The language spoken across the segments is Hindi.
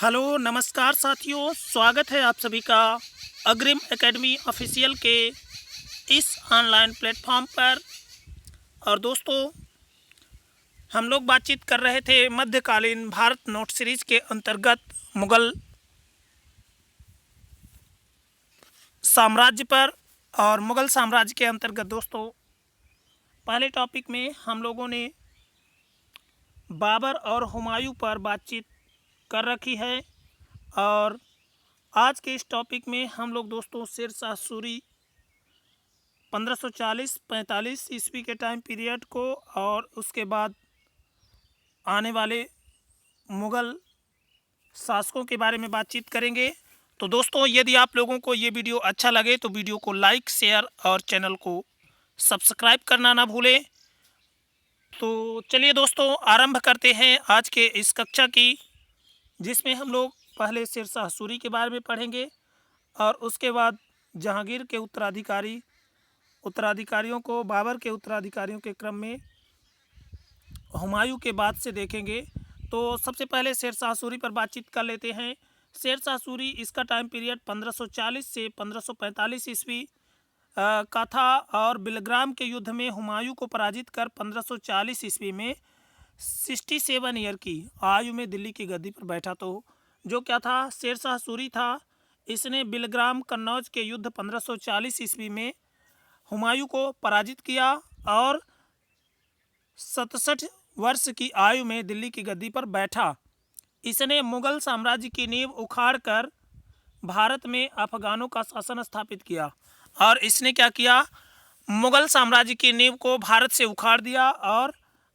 हेलो नमस्कार साथियों, स्वागत है आप सभी का अग्रिम एकेडमी ऑफिशियल के इस ऑनलाइन प्लेटफॉर्म पर। और दोस्तों, हम लोग बातचीत कर रहे थे मध्यकालीन भारत नोट सीरीज के अंतर्गत मुगल साम्राज्य पर। और मुगल साम्राज्य के अंतर्गत दोस्तों, पहले टॉपिक में हम लोगों ने बाबर और हुमायूं पर बातचीत कर रखी है। और आज के इस टॉपिक में हम लोग दोस्तों शेर शाह सूरी 1540-45 ईस्वी के टाइम पीरियड को और उसके बाद आने वाले मुग़ल शासकों के बारे में बातचीत करेंगे। तो दोस्तों, यदि आप लोगों को ये वीडियो अच्छा लगे तो वीडियो को लाइक, शेयर और चैनल को सब्सक्राइब करना ना भूलें। तो चलिए दोस्तों, आरंभ करते हैं आज के इस कक्षा की, जिसमें हम लोग पहले शेर शाह सूरी के बारे में पढ़ेंगे और उसके बाद जहांगीर के उत्तराधिकारियों को, बाबर के उत्तराधिकारियों के क्रम में हुमायूं के बाद से देखेंगे। तो सबसे पहले शेर शाह सूरी पर बातचीत कर लेते हैं। शेर शाह सूरी, इसका टाइम पीरियड 1540 से 1545 ईस्वी का था और बिलग्राम के युद्ध में हुमायूं को पराजित कर 1540 ईस्वी में 67 ईयर की आयु में दिल्ली की गद्दी पर बैठा। तो जो क्या था, शेर शाह सूरी था। इसने बिलग्राम कन्नौज के युद्ध 1540 ईस्वी में हुमायूं को पराजित किया और 67 वर्ष की आयु में दिल्ली की गद्दी पर बैठा। इसने मुगल साम्राज्य की नींव उखाड़कर भारत में अफगानों का शासन स्थापित किया। और इसने क्या किया, मुगल साम्राज्य की नींव को भारत से उखाड़ दिया और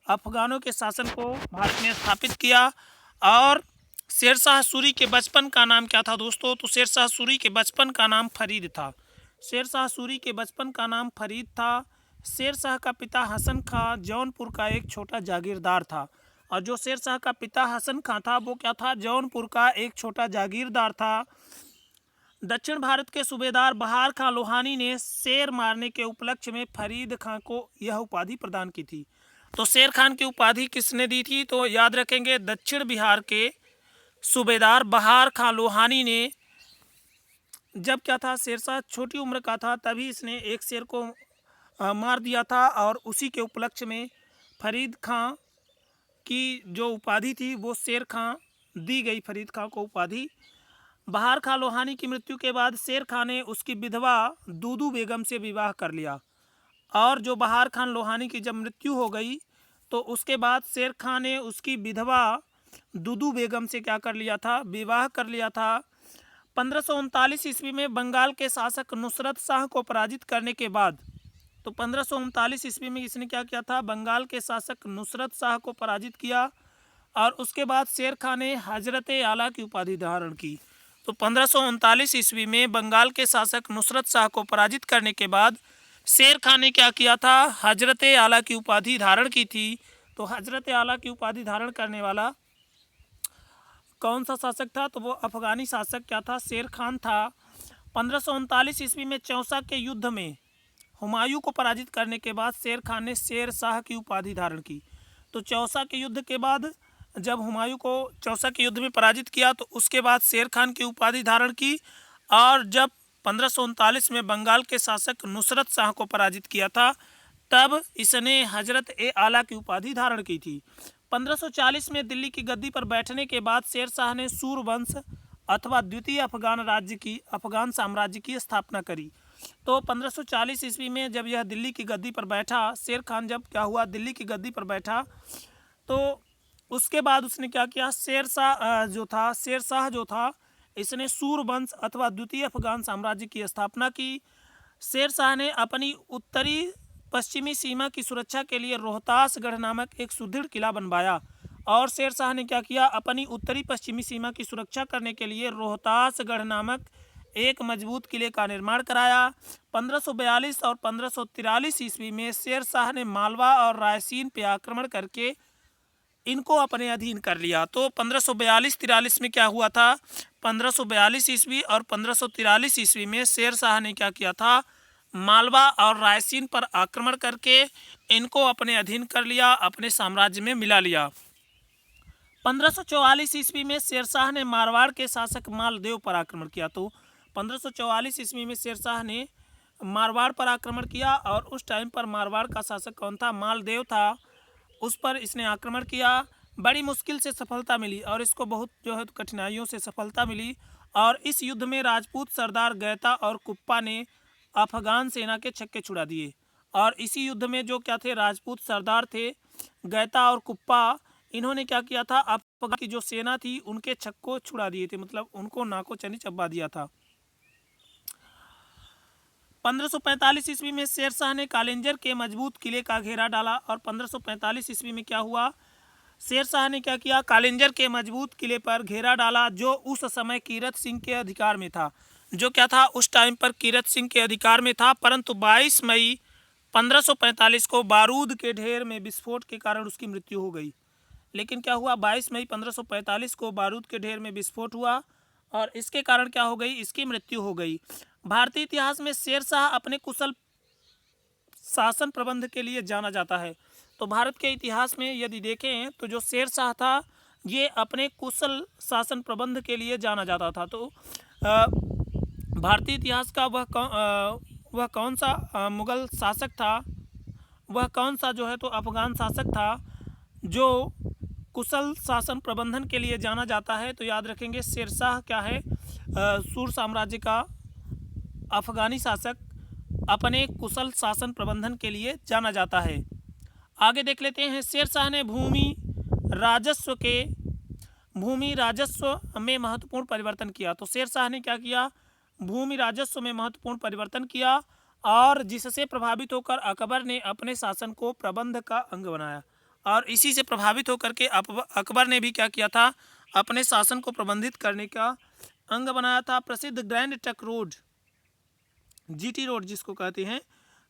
अफगानों के शासन को भारत में स्थापित किया। और शेर शाह सूरी के बचपन का नाम क्या था दोस्तों? तो शेर शाह सूरी के बचपन का नाम फरीद था। शेर शाह सूरी के बचपन का नाम फरीद था। शेर शाह का पिता हसन खां जौनपुर का एक छोटा जागीरदार था। और जो शेर शाह का पिता हसन खां था वो क्या था, जौनपुर का एक छोटा जागीरदार था। दक्षिण भारत के सूबेदार बहार खां लोहानी ने शेर मारने के उपलक्ष्य में फरीद खां को यह उपाधि प्रदान की थी। तो शेर खान की उपाधि किसने दी थी? तो याद रखेंगे, दक्षिण बिहार के सूबेदार बहार खां लोहानी ने। जब क्या था, शेरशाह छोटी उम्र का था तभी इसने एक शेर को मार दिया था और उसी के उपलक्ष्य में फरीद खां की जो उपाधि थी वो शेर खां दी गई। फरीद खां को उपाधि। बहार खां लोहानी की मृत्यु के बाद शेर खां ने उसकी विधवा दूदू बेगम से विवाह कर लिया। और जो बहार खां लोहानी की जब मृत्यु हो गई तो उसके बाद शेर खां ने उसकी विधवा दूदू बेगम से क्या कर लिया था, विवाह कर लिया था। 1539 ईस्वी में बंगाल के शासक नुसरत शाह को पराजित करने के बाद, तो 1539 ईस्वी में इसने क्या किया था, बंगाल के शासक नुसरत शाह को पराजित किया। और उसके बाद शेर खां ने हजरत आला की उपाधि धारण की। तो 1539 ईस्वी में बंगाल के शासक नुसरत शाह को पराजित करने के बाद शेर खां ने क्या किया था, हजरत आला की उपाधि धारण की थी। तो हजरत आला की उपाधि धारण करने वाला कौन सा शासक था? तो वो अफगानी शासक क्या था, शेर खान था। 1539 ईस्वी में चौसा के युद्ध में हुमायूं को पराजित करने के बाद शेर खान ने शेर शाह की उपाधि धारण की। तो चौसा के युद्ध के बाद जब हुमायूं को चौसा के युद्ध में पराजित किया तो उसके बाद शेर खान की उपाधि धारण की। और जब 1539 में बंगाल के शासक नुसरत शाह को पराजित किया था तब इसने हजरत ए आला की उपाधि धारण की थी। 1540 में दिल्ली की गद्दी पर बैठने के बाद शेर शाह ने सूरवंश अथवा द्वितीय अफगान साम्राज्य की स्थापना करी। तो 1540 ईस्वी में जब यह दिल्ली की गद्दी पर बैठा, शेर खान जब क्या हुआ, दिल्ली की गद्दी पर बैठा, तो उसके बाद उसने क्या किया, शेर शाह जो था इसने सूरवंश अथवा द्वितीय अफगान साम्राज्य की स्थापना की। शेर शाह ने अपनी उत्तरी पश्चिमी सीमा की सुरक्षा के लिए रोहतासगढ़ नामक एक सुदृढ़ किला बनवाया। और शेर शाह ने क्या किया, अपनी उत्तरी पश्चिमी सीमा की सुरक्षा करने के लिए रोहतासगढ़ नामक एक मजबूत किले का निर्माण कराया। 1542 और 1543 ईस्वी में शेर शाह ने मालवा और रायसीन पर आक्रमण करके इनको अपने अधीन कर लिया। तो 1542-43 में क्या हुआ था, 1542 ईस्वी और 1543 ईस्वी में शेर शाह ने क्या किया था, मालवा और रायसीन पर आक्रमण करके इनको अपने अधीन कर लिया, अपने साम्राज्य में मिला लिया। 1544 ईस्वी में शेरशाह ने मारवाड़ के शासक मालदेव पर आक्रमण किया। तो 1544 ईस्वी में शेरशाह ने मारवाड़ पर आक्रमण किया और उस टाइम पर मारवाड़ का शासक कौन था? मालदेव था। उस पर इसने आक्रमण किया। बड़ी मुश्किल से सफलता मिली और इसको बहुत जो है कठिनाइयों से सफलता मिली। और इस युद्ध में राजपूत सरदार गैता और कुप्पा ने अफगान सेना के छक्के छुड़ा दिए। और इसी युद्ध में जो क्या थे, राजपूत सरदार थे गैता और कुप्पा, इन्होंने क्या किया था? अफगान की जो सेना थी उनके छक्को छुड़ा दिए थे, मतलब उनको नाको चनी चबा दिया था। 1545 ईस्वी में शेरशाह ने कालिंजर के मजबूत किले का घेरा डाला। और 1545 ईस्वी में क्या हुआ? शेरशाह ने क्या किया? कालिंजर के मजबूत किले पर घेरा डाला, जो उस समय कीरत सिंह के अधिकार में था। जो क्या था? उस टाइम पर कीरत सिंह के अधिकार में था। परंतु 22 मई 1545 को बारूद के ढेर में विस्फोट के कारण उसकी मृत्यु हो गई। लेकिन क्या हुआ? 22 मई 1545 को बारूद के ढेर में विस्फोट हुआ और इसके कारण क्या हो गई? इसकी मृत्यु हो गई। भारतीय इतिहास में शेरशाह अपने कुशल शासन प्रबंध के लिए जाना जाता है। तो भारत के इतिहास में यदि देखें तो जो शेरशाह था ये अपने कुशल शासन प्रबंध के लिए जाना जाता था। तो भारतीय इतिहास का वह कौन सा मुगल शासक था? वह कौन सा जो है तो अफगान शासक था जो कुशल शासन प्रबंधन के लिए जाना जाता है? तो याद रखेंगे शेरशाह क्या है? सूर साम्राज्य का अफगानी शासक अपने कुशल शासन प्रबंधन के लिए जाना जाता है। आगे देख लेते हैं। शेरशाह ने भूमि राजस्व में महत्वपूर्ण परिवर्तन किया। तो शेरशाह ने क्या किया? भूमि राजस्व में महत्वपूर्ण परिवर्तन किया और जिससे प्रभावित होकर अकबर ने अपने शासन को प्रबंध का अंग बनाया। और इसी से प्रभावित होकर के अकबर ने भी क्या किया था? अपने शासन को प्रबंधित करने का अंग बनाया था। प्रसिद्ध grand trunk road, GT road जिसको कहते हैं,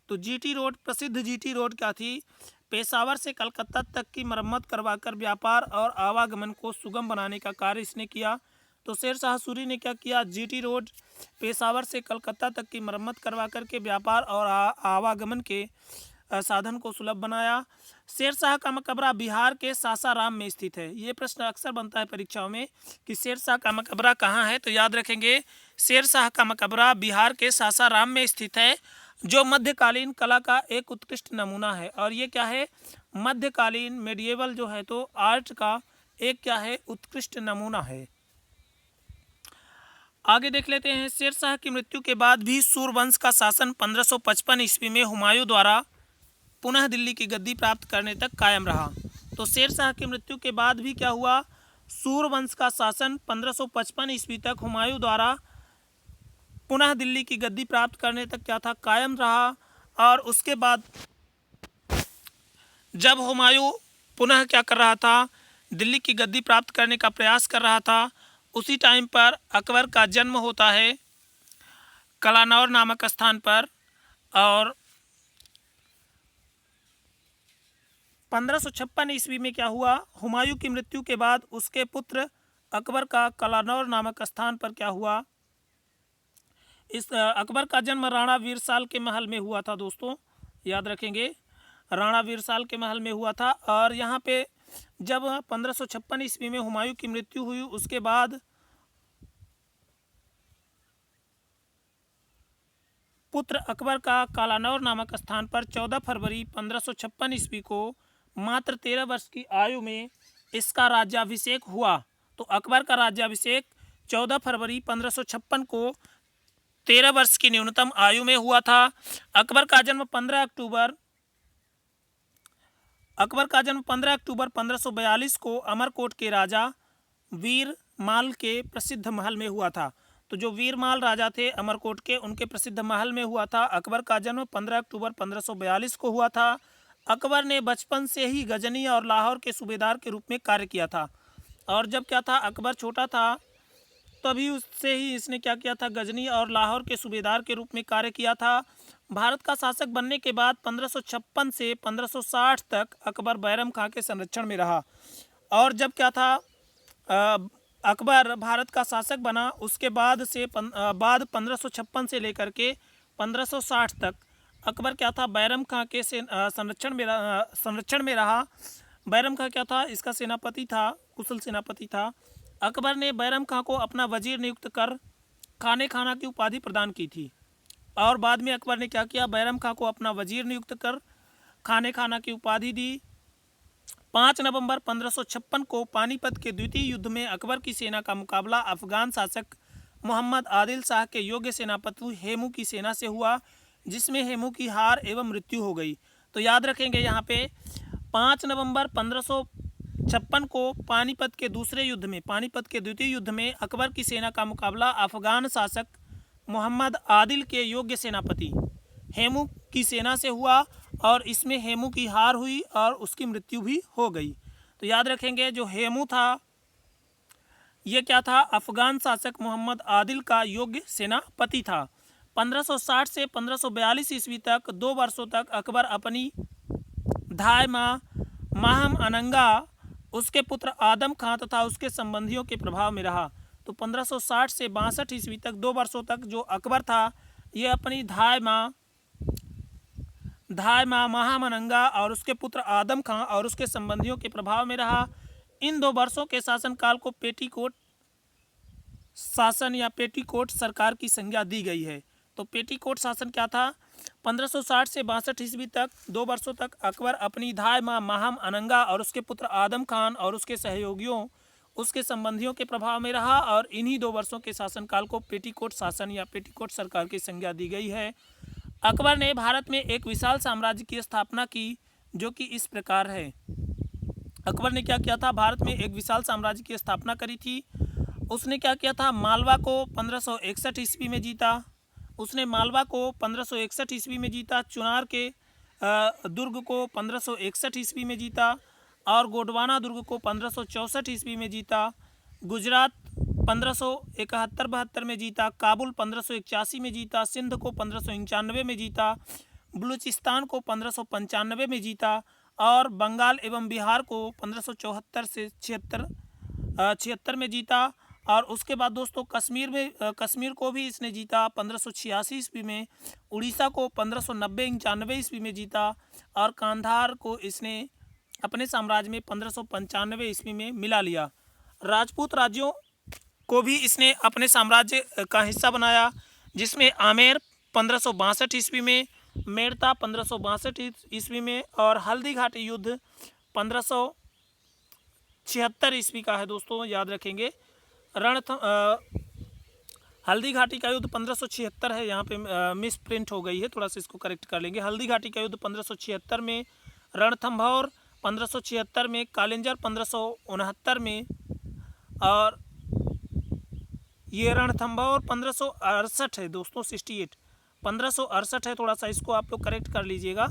तो जीटी रोड, प्रसिद्ध जीटी रोड क्या थी? पेशावर से कलकत्ता तक की मरम्मत करवाकर व्यापार और आवागमन को सुगम बनाने का कार्य इसने किया। तो शेरशाह सूरी ने क्या किया? जीटी रोड पेशावर से कलकत्ता तक की मरम्मत करवा करके व्यापार और आवागमन के साधन को सुलभ बनाया। शेरशाह का मकबरा बिहार के सासाराम में स्थित है। ये प्रश्न अक्सर बनता है परीक्षाओं में कि शेरशाह का मकबरा कहाँ है? तो याद रखेंगे शेरशाह का मकबरा बिहार के सासाराम में स्थित है, जो मध्यकालीन कला का एक उत्कृष्ट नमूना है। और ये क्या है? मध्यकालीन मेडिएवल जो है तो आर्ट का एक क्या है? उत्कृष्ट नमूना है। आगे देख लेते हैं। शेरशाह की मृत्यु के बाद भी सूरवंश का शासन 1555 ईस्वी में हुमायूं द्वारा पुनः दिल्ली की गद्दी प्राप्त करने तक कायम रहा। तो शेरशाह की मृत्यु के बाद भी क्या हुआ? सूरवंश का शासन 1555 ईस्वी तक हुमायूं द्वारा पुनः दिल्ली की गद्दी प्राप्त करने तक क्या था? कायम रहा। और उसके बाद जब हुमायूं पुनः क्या कर रहा था? दिल्ली की गद्दी प्राप्त करने का प्रयास कर रहा था, उसी टाइम पर अकबर का जन्म होता है कलानौर नामक स्थान पर। और 1556 ईस्वी में क्या हुआ? हुमायूं की मृत्यु के बाद उसके पुत्र अकबर का कलानौर नामक स्थान पर क्या हुआ? इस अकबर का जन्म राणा वीरसाल के महल में हुआ था। दोस्तों याद रखेंगे राणा वीरसाल के महल में हुआ था। और यहाँ पे जब 1556 ईस्वी में हुमायूं की मृत्यु हुई, उसके बाद पुत्र अकबर का कालानौर नामक स्थान पर 14 फरवरी 1556 ईस्वी को मात्र 13 वर्ष की आयु में इसका राज्याभिषेक हुआ। तो अकबर का राज्याभिषेक 14 फरवरी 1556 को 13 वर्ष की न्यूनतम आयु में हुआ था। अकबर का जन्म 15 अक्टूबर 1542 को अमरकोट के राजा वीरमाल के प्रसिद्ध महल में हुआ था। तो जो वीरमाल राजा थे अमरकोट के, उनके प्रसिद्ध महल में हुआ था। अकबर का जन्म 15 अक्टूबर 1542 को हुआ था। अकबर ने बचपन से ही गजनी और लाहौर के सूबेदार के रूप में कार्य किया था। और जब क्या था? अकबर छोटा था तभी उससे ही इसने क्या किया था? गजनी और लाहौर के सूबेदार के रूप में कार्य किया था। भारत का शासक बनने के बाद 1556 से 1560 तक अकबर बैरम खां के संरक्षण में रहा। और जब क्या था? अकबर भारत का शासक बना, उसके बाद 1556 से लेकर के 1560 तक अकबर क्या था? बैरम खां के संरक्षण में रहा। बैरम खां क्या था, इसका सेनापति था, कुशल सेनापति था। अकबर ने बैरम खां को अपना वजीर नियुक्त कर खाने खाना की उपाधि प्रदान की थी। और बाद में अकबर ने क्या किया, बैरम खां को अपना वजीर नियुक्त कर खाने खाना की उपाधि दी। 5 नवंबर 1556 को पानीपत के द्वितीय युद्ध में अकबर की सेना का मुकाबला अफगान शासक मोहम्मद आदिल शाह के योग्य सेनापति हेमू की सेना से हुआ, जिसमें हेमू की हार एवं मृत्यु हो गई। तो याद रखेंगे यहाँ पे 5 नवंबर 1556 को पानीपत के दूसरे युद्ध में, पानीपत के द्वितीय युद्ध में अकबर की सेना का मुकाबला अफगान शासक मोहम्मद आदिल के योग्य सेनापति हेमू की सेना से हुआ और इसमें हेमू की हार हुई और उसकी मृत्यु भी हो गई। तो याद रखेंगे जो हेमू था ये क्या था, अफगान शासक मोहम्मद आदिल का योग्य सेनापति था। 1560 से 1542 ईस्वी तक 2 वर्षों तक अकबर अपनी धाय माँ माहम अनंगा, उसके पुत्र आदम खां तथा उसके संबंधियों के प्रभाव में रहा। तो 1560 से 62 ईस्वी तक 2 वर्षों तक जो अकबर था ये अपनी धाय माँ महामनंगा और उसके पुत्र आदम खां और उसके संबंधियों के प्रभाव में रहा। इन 2 वर्षों के शासनकाल को पेटीकोट शासन या पेटीकोट सरकार की संज्ञा दी गई है। तो पेटीकोट शासन क्या था, 1560 से 62 ईस्वी तक 2 वर्षों तक अकबर अपनी धाय माँ माहम अनंगा और उसके पुत्र आदम खान और उसके सहयोगियों उसके संबंधियों के प्रभाव में रहा और इन्हीं 2 वर्षों के शासनकाल को पेटीकोट शासन या पेटीकोट सरकार की संज्ञा दी गई है। अकबर ने भारत में एक विशाल साम्राज्य की स्थापना की जो कि इस प्रकार है। अकबर ने क्या किया था, भारत में एक विशाल साम्राज्य की स्थापना करी थी। उसने क्या किया था, मालवा को 1561 ईस्वी में जीता। उसने मालवा को 1561 ईस्वी में जीता, चुनार के दुर्ग को 1561 ईस्वी में जीता और गोंडवाना दुर्ग को 1564 ईस्वी में जीता। गुजरात 1571-72 में जीता, काबुल 1581 में जीता, सिंध को 1591 में जीता, बलूचिस्तान को 1595 में जीता और बंगाल एवं बिहार को 1574 से 76 में जीता। और उसके बाद दोस्तों कश्मीर को भी इसने जीता 1586 ईस्वी में, उड़ीसा को 1590-91 ईस्वी में जीता और कांधार को इसने अपने साम्राज्य में 1595 ईस्वी में मिला लिया। राजपूत राज्यों को भी इसने अपने साम्राज्य का हिस्सा बनाया, जिसमें आमेर 1562 ईस्वी में, मेड़ता 1562 ईस्वी में और हल्दी घाटी युद्ध 1576 ईस्वी का है दोस्तों, याद रखेंगे। हल्दी घाटी का युद्ध 1576 है, यहाँ पे मिस प्रिंट हो गई है, थोड़ा सा इसको करेक्ट कर लेंगे। हल्दी घाटी का युद्ध 1576 में, रणथंभौर 1576 में, कालिंजर 1569 में और ये रणथंभौर 1568 है दोस्तों, 68 1568 है, थोड़ा सा इसको आप लोग करेक्ट कर लीजिएगा।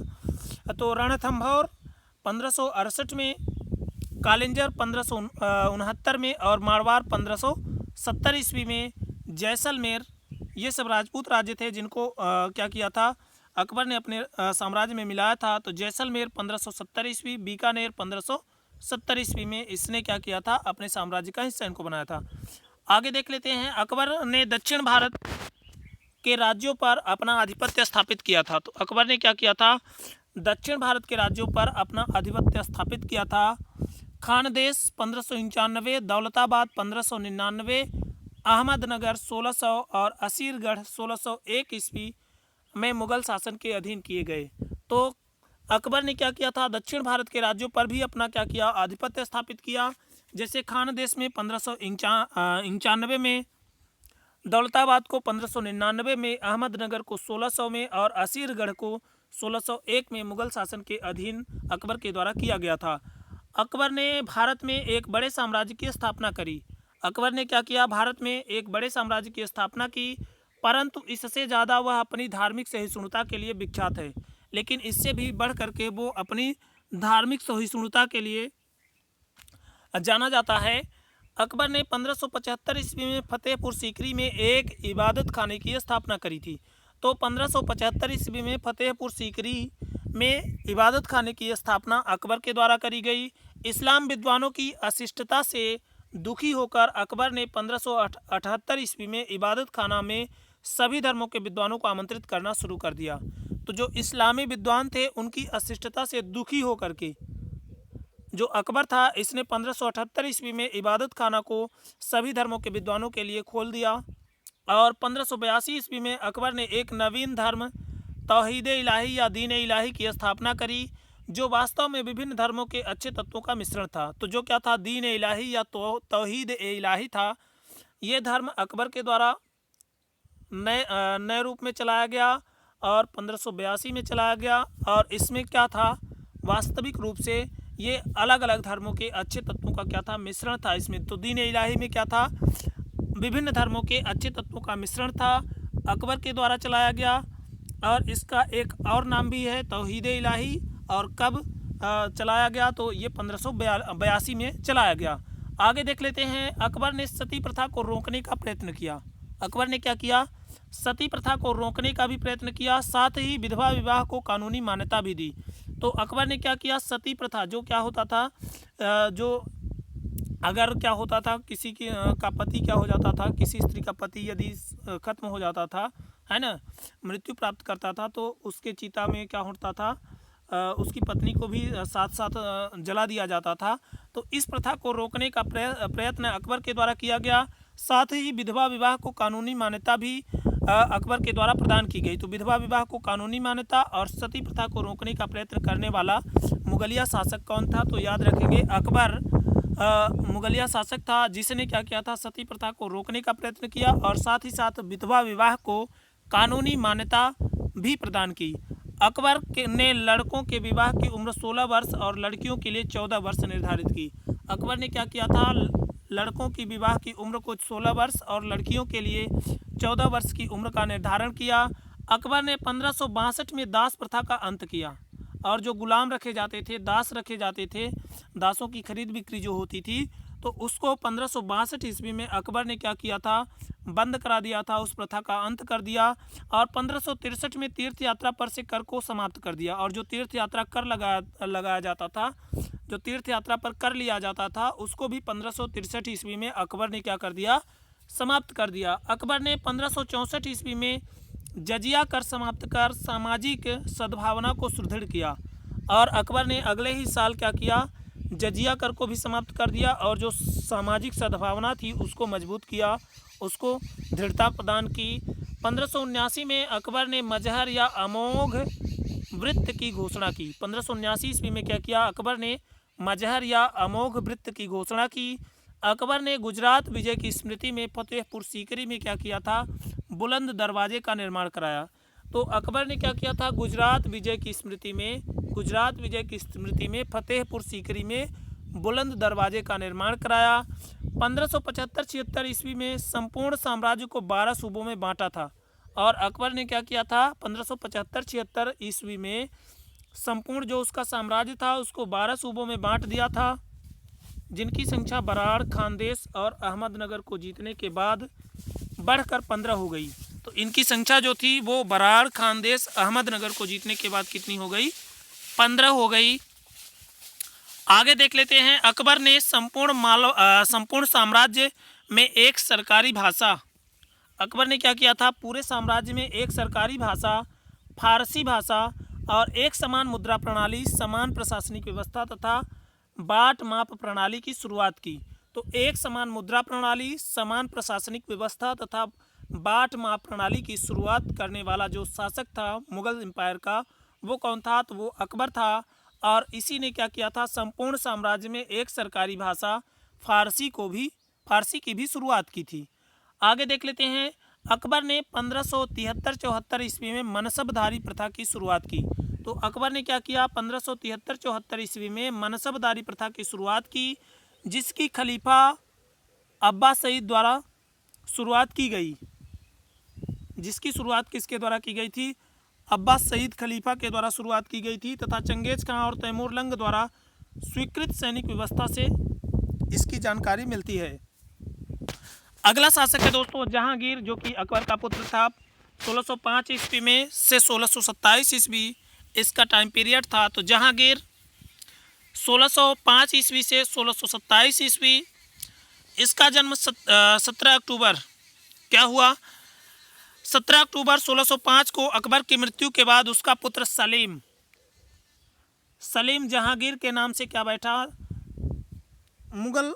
तो रणथंभौर 1568 में, कालिंजर 1569 में और मारवाड़ 1570 ईस्वी में। जैसलमेर, ये सब राजपूत राज्य थे जिनको क्या किया था, अकबर ने अपने साम्राज्य में मिलाया था। तो जैसलमेर 1570 ईस्वी, बीकानेर 1570 ईस्वी में इसने क्या किया था, अपने साम्राज्य का हिस्सा इनको बनाया था। आगे देख लेते हैं, अकबर ने दक्षिण भारत के राज्यों पर अपना आधिपत्य स्थापित किया था। तो अकबर ने क्या किया था, दक्षिण भारत के राज्यों पर अपना आधिपत्य स्थापित किया था। खानदेश 1595, दौलताबाद 1599, अहमदनगर 1600 और असीरगढ़ 1601 ईस्वी में मुगल शासन के अधीन किए गए। तो अकबर ने क्या किया था, दक्षिण भारत के राज्यों पर भी अपना क्या किया, आधिपत्य स्थापित किया। जैसे खानदेश में 1595 में, दौलताबाद को 1599 में, अहमदनगर को 1600 में और असीरगढ़ को 1601 में मुगल शासन के अधीन अकबर के द्वारा किया गया था। अकबर ने भारत में एक बड़े साम्राज्य की स्थापना करी। अकबर ने क्या किया, भारत में एक बड़े साम्राज्य की स्थापना की, परंतु इससे ज़्यादा वह अपनी धार्मिक सहिष्णुता के लिए विख्यात है। लेकिन इससे भी बढ़ करके वो अपनी धार्मिक सहिष्णुता के लिए जाना जाता है। अकबर ने 1575 ईस्वी में फतेहपुर सीकरी में एक इबादत खाने की स्थापना करी थी। तो 1575 ईस्वी में फतेहपुर सीकरी में इबादत खाने की स्थापना अकबर के द्वारा करी गई। इस्लाम विद्वानों की अशिष्टता से दुखी होकर अकबर ने 1578 ईस्वी में इबादत खाना में सभी धर्मों के विद्वानों को आमंत्रित करना शुरू कर दिया। तो जो इस्लामी विद्वान थे उनकी अशिष्टता से दुखी होकर के जो अकबर था इसने 1578 ईस्वी में इबादत खाना को सभी धर्मों के विद्वानों के लिए खोल दिया। और 1582 ईस्वी में अकबर ने एक नवीन धर्म तौहीद इलाही या दीन इलाही की स्थापना करी, जो वास्तव में विभिन्न धर्मों के अच्छे तत्वों का मिश्रण था। तो जो क्या था, दीन इलाही या तौहीद इलाही था। ये धर्म अकबर के द्वारा नए रूप में चलाया गया और 1582 में चलाया गया। और इसमें क्या था, वास्तविक रूप से ये अलग अलग धर्मों के अच्छे तत्वों का क्या था, मिश्रण था इसमें। तो दीन इलाही में क्या था, विभिन्न धर्मों के अच्छे तत्वों का मिश्रण था, अकबर के द्वारा चलाया गया। और इसका एक और नाम भी है तौहीद इलाही। और कब चलाया गया, तो ये 1582 में चलाया गया। आगे देख लेते हैं, अकबर ने सती प्रथा को रोकने का प्रयत्न किया। अकबर ने क्या किया, सती प्रथा को रोकने का भी प्रयत्न किया, साथ ही विधवा विवाह को कानूनी मान्यता भी दी। तो अकबर ने क्या किया, सती प्रथा जो क्या होता था, जो अगर क्या होता था, किसी की का पति क्या हो जाता था, किसी स्त्री का पति यदि खत्म हो जाता था, है ना, मृत्यु प्राप्त करता था, तो उसके चिता में क्या होता था, उसकी पत्नी को भी साथ साथ जला दिया जाता था। तो इस प्रथा को रोकने का प्रयत्न अकबर के द्वारा किया गया। साथ ही विधवा विवाह को कानूनी मान्यता भी अकबर के द्वारा प्रदान की गई। तो विधवा विवाह को कानूनी मान्यता और सती प्रथा को रोकने का प्रयत्न करने वाला मुगलिया शासक कौन था, तो याद रखेंगे अकबर मुगलिया शासक था, जिसने क्या किया था, सती प्रथा को रोकने का प्रयत्न किया और साथ ही साथ विधवा विवाह को कानूनी मान्यता भी प्रदान की। अकबर ने लड़कों के विवाह की उम्र 16 वर्ष और लड़कियों के लिए 14 वर्ष निर्धारित की। अकबर ने क्या किया था, लड़कों की विवाह की उम्र को 16 वर्ष और लड़कियों के लिए 14 वर्ष की उम्र का निर्धारण किया। अकबर ने 1562 में दास प्रथा का अंत किया और जो गुलाम रखे जाते थे, दास रखे जाते थे, दासों की खरीद बिक्री जो होती थी, तो उसको 1562 ईस्वी में अकबर ने क्या किया था, बंद करा दिया था, उस प्रथा का अंत कर दिया। और 1563 में तीर्थ यात्रा पर से कर को समाप्त कर दिया। और जो तीर्थ यात्रा कर लगाया जाता था, जो तीर्थ यात्रा पर कर लिया जाता था, उसको भी 1563 ईस्वी में अकबर ने क्या कर दिया, समाप्त कर दिया। अकबर ने 1564 ईस्वी में जजिया कर समाप्त कर सामाजिक सद्भावना को सुदृढ़ किया। और अकबर ने अगले ही साल क्या किया, जजिया कर को भी समाप्त कर दिया और जो सामाजिक सद्भावना थी उसको मजबूत किया, उसको दृढ़ता प्रदान की। 1579 में अकबर ने मजहर या अमोघ वृत्त की घोषणा की। 1579 ईस्वी में क्या किया, अकबर ने मजहर या अमोघ वृत्त की घोषणा की। अकबर ने गुजरात विजय की स्मृति में फतेहपुर सीकरी में क्या किया था, बुलंद दरवाजे का निर्माण कराया। तो अकबर ने क्या किया था, गुजरात विजय की स्मृति में फतेहपुर सीकरी में बुलंद दरवाजे का निर्माण कराया। 1575-76 ईस्वी में संपूर्ण साम्राज्य को 12 सूबों में बांटा था। और अकबर ने क्या किया था, 1575-76 ईस्वी में संपूर्ण जो उसका साम्राज्य था उसको 12 सूबों में बांट दिया था, जिनकी संख्या बराड़, खानदेश और अहमदनगर को जीतने के बाद बढ़कर 15 हो गई। तो इनकी संख्या जो थी वो बराड़, खानदेश, अहमदनगर को जीतने के बाद कितनी हो गई, 15 हो गई। आगे देख लेते हैं, अकबर ने संपूर्ण साम्राज्य में एक सरकारी भाषा, अकबर ने क्या किया था, पूरे साम्राज्य में एक सरकारी भाषा फारसी भाषा और एक समान मुद्रा प्रणाली, समान प्रशासनिक व्यवस्था तथा बाट माप प्रणाली की शुरुआत की। तो एक समान मुद्रा प्रणाली, समान प्रशासनिक व्यवस्था तथा बाट माप प्रणाली की शुरुआत करने वाला जो शासक था मुगल एम्पायर का, वो कौन था, तो वो अकबर था। और इसी ने क्या किया था, संपूर्ण साम्राज्य में एक सरकारी भाषा फारसी की भी शुरुआत की थी। आगे देख लेते हैं, अकबर ने 1573-74 ईस्वी में मनसबदारी प्रथा की शुरुआत की। तो अकबर ने क्या किया, 1573-74 ईस्वी में मनसबदारी प्रथा की शुरुआत की, जिसकी खलीफा अब्बास सईद द्वारा शुरुआत की गई। जिसकी शुरुआत किसके द्वारा की गई थी, अब्बास सईद खलीफा के द्वारा शुरुआत की गई थी तथा चंगेज खां और तैमूर लंग द्वारा स्वीकृत सैनिक व्यवस्था से इसकी जानकारी मिलती है। अगला शासक है दोस्तों जहांगीर, जो कि अकबर का पुत्र था। 1605 ईस्वी में से 1627 ईस्वी इसका टाइम पीरियड था। तो जहांगीर 1605 ईस्वी से 1627 ईस्वी, इसका जन्म 17 अक्टूबर क्या हुआ, 17 अक्टूबर 1605 को अकबर की मृत्यु के बाद उसका पुत्र सलीम जहांगीर के नाम से क्या बैठा, मुगल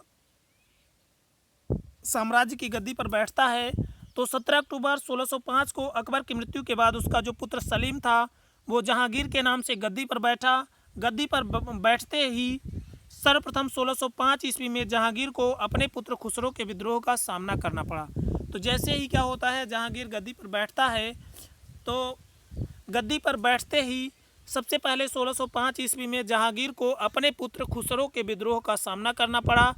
साम्राज्य की गद्दी पर बैठता है तो 17 अक्टूबर 1605 को अकबर की मृत्यु के बाद उसका जो पुत्र सलीम था वो जहांगीर के नाम से गद्दी पर बैठा। गद्दी पर बैठते ही सर्वप्रथम 1605 ईस्वी में जहांगीर को अपने पुत्र खुसरो के विद्रोह का सामना करना पड़ा। तो जैसे ही क्या होता है, जहांगीर गद्दी पर बैठता है तो गद्दी पर बैठते ही सबसे पहले 1605 ईस्वी में जहांगीर को अपने पुत्र खुसरो के विद्रोह का सामना करना पड़ा।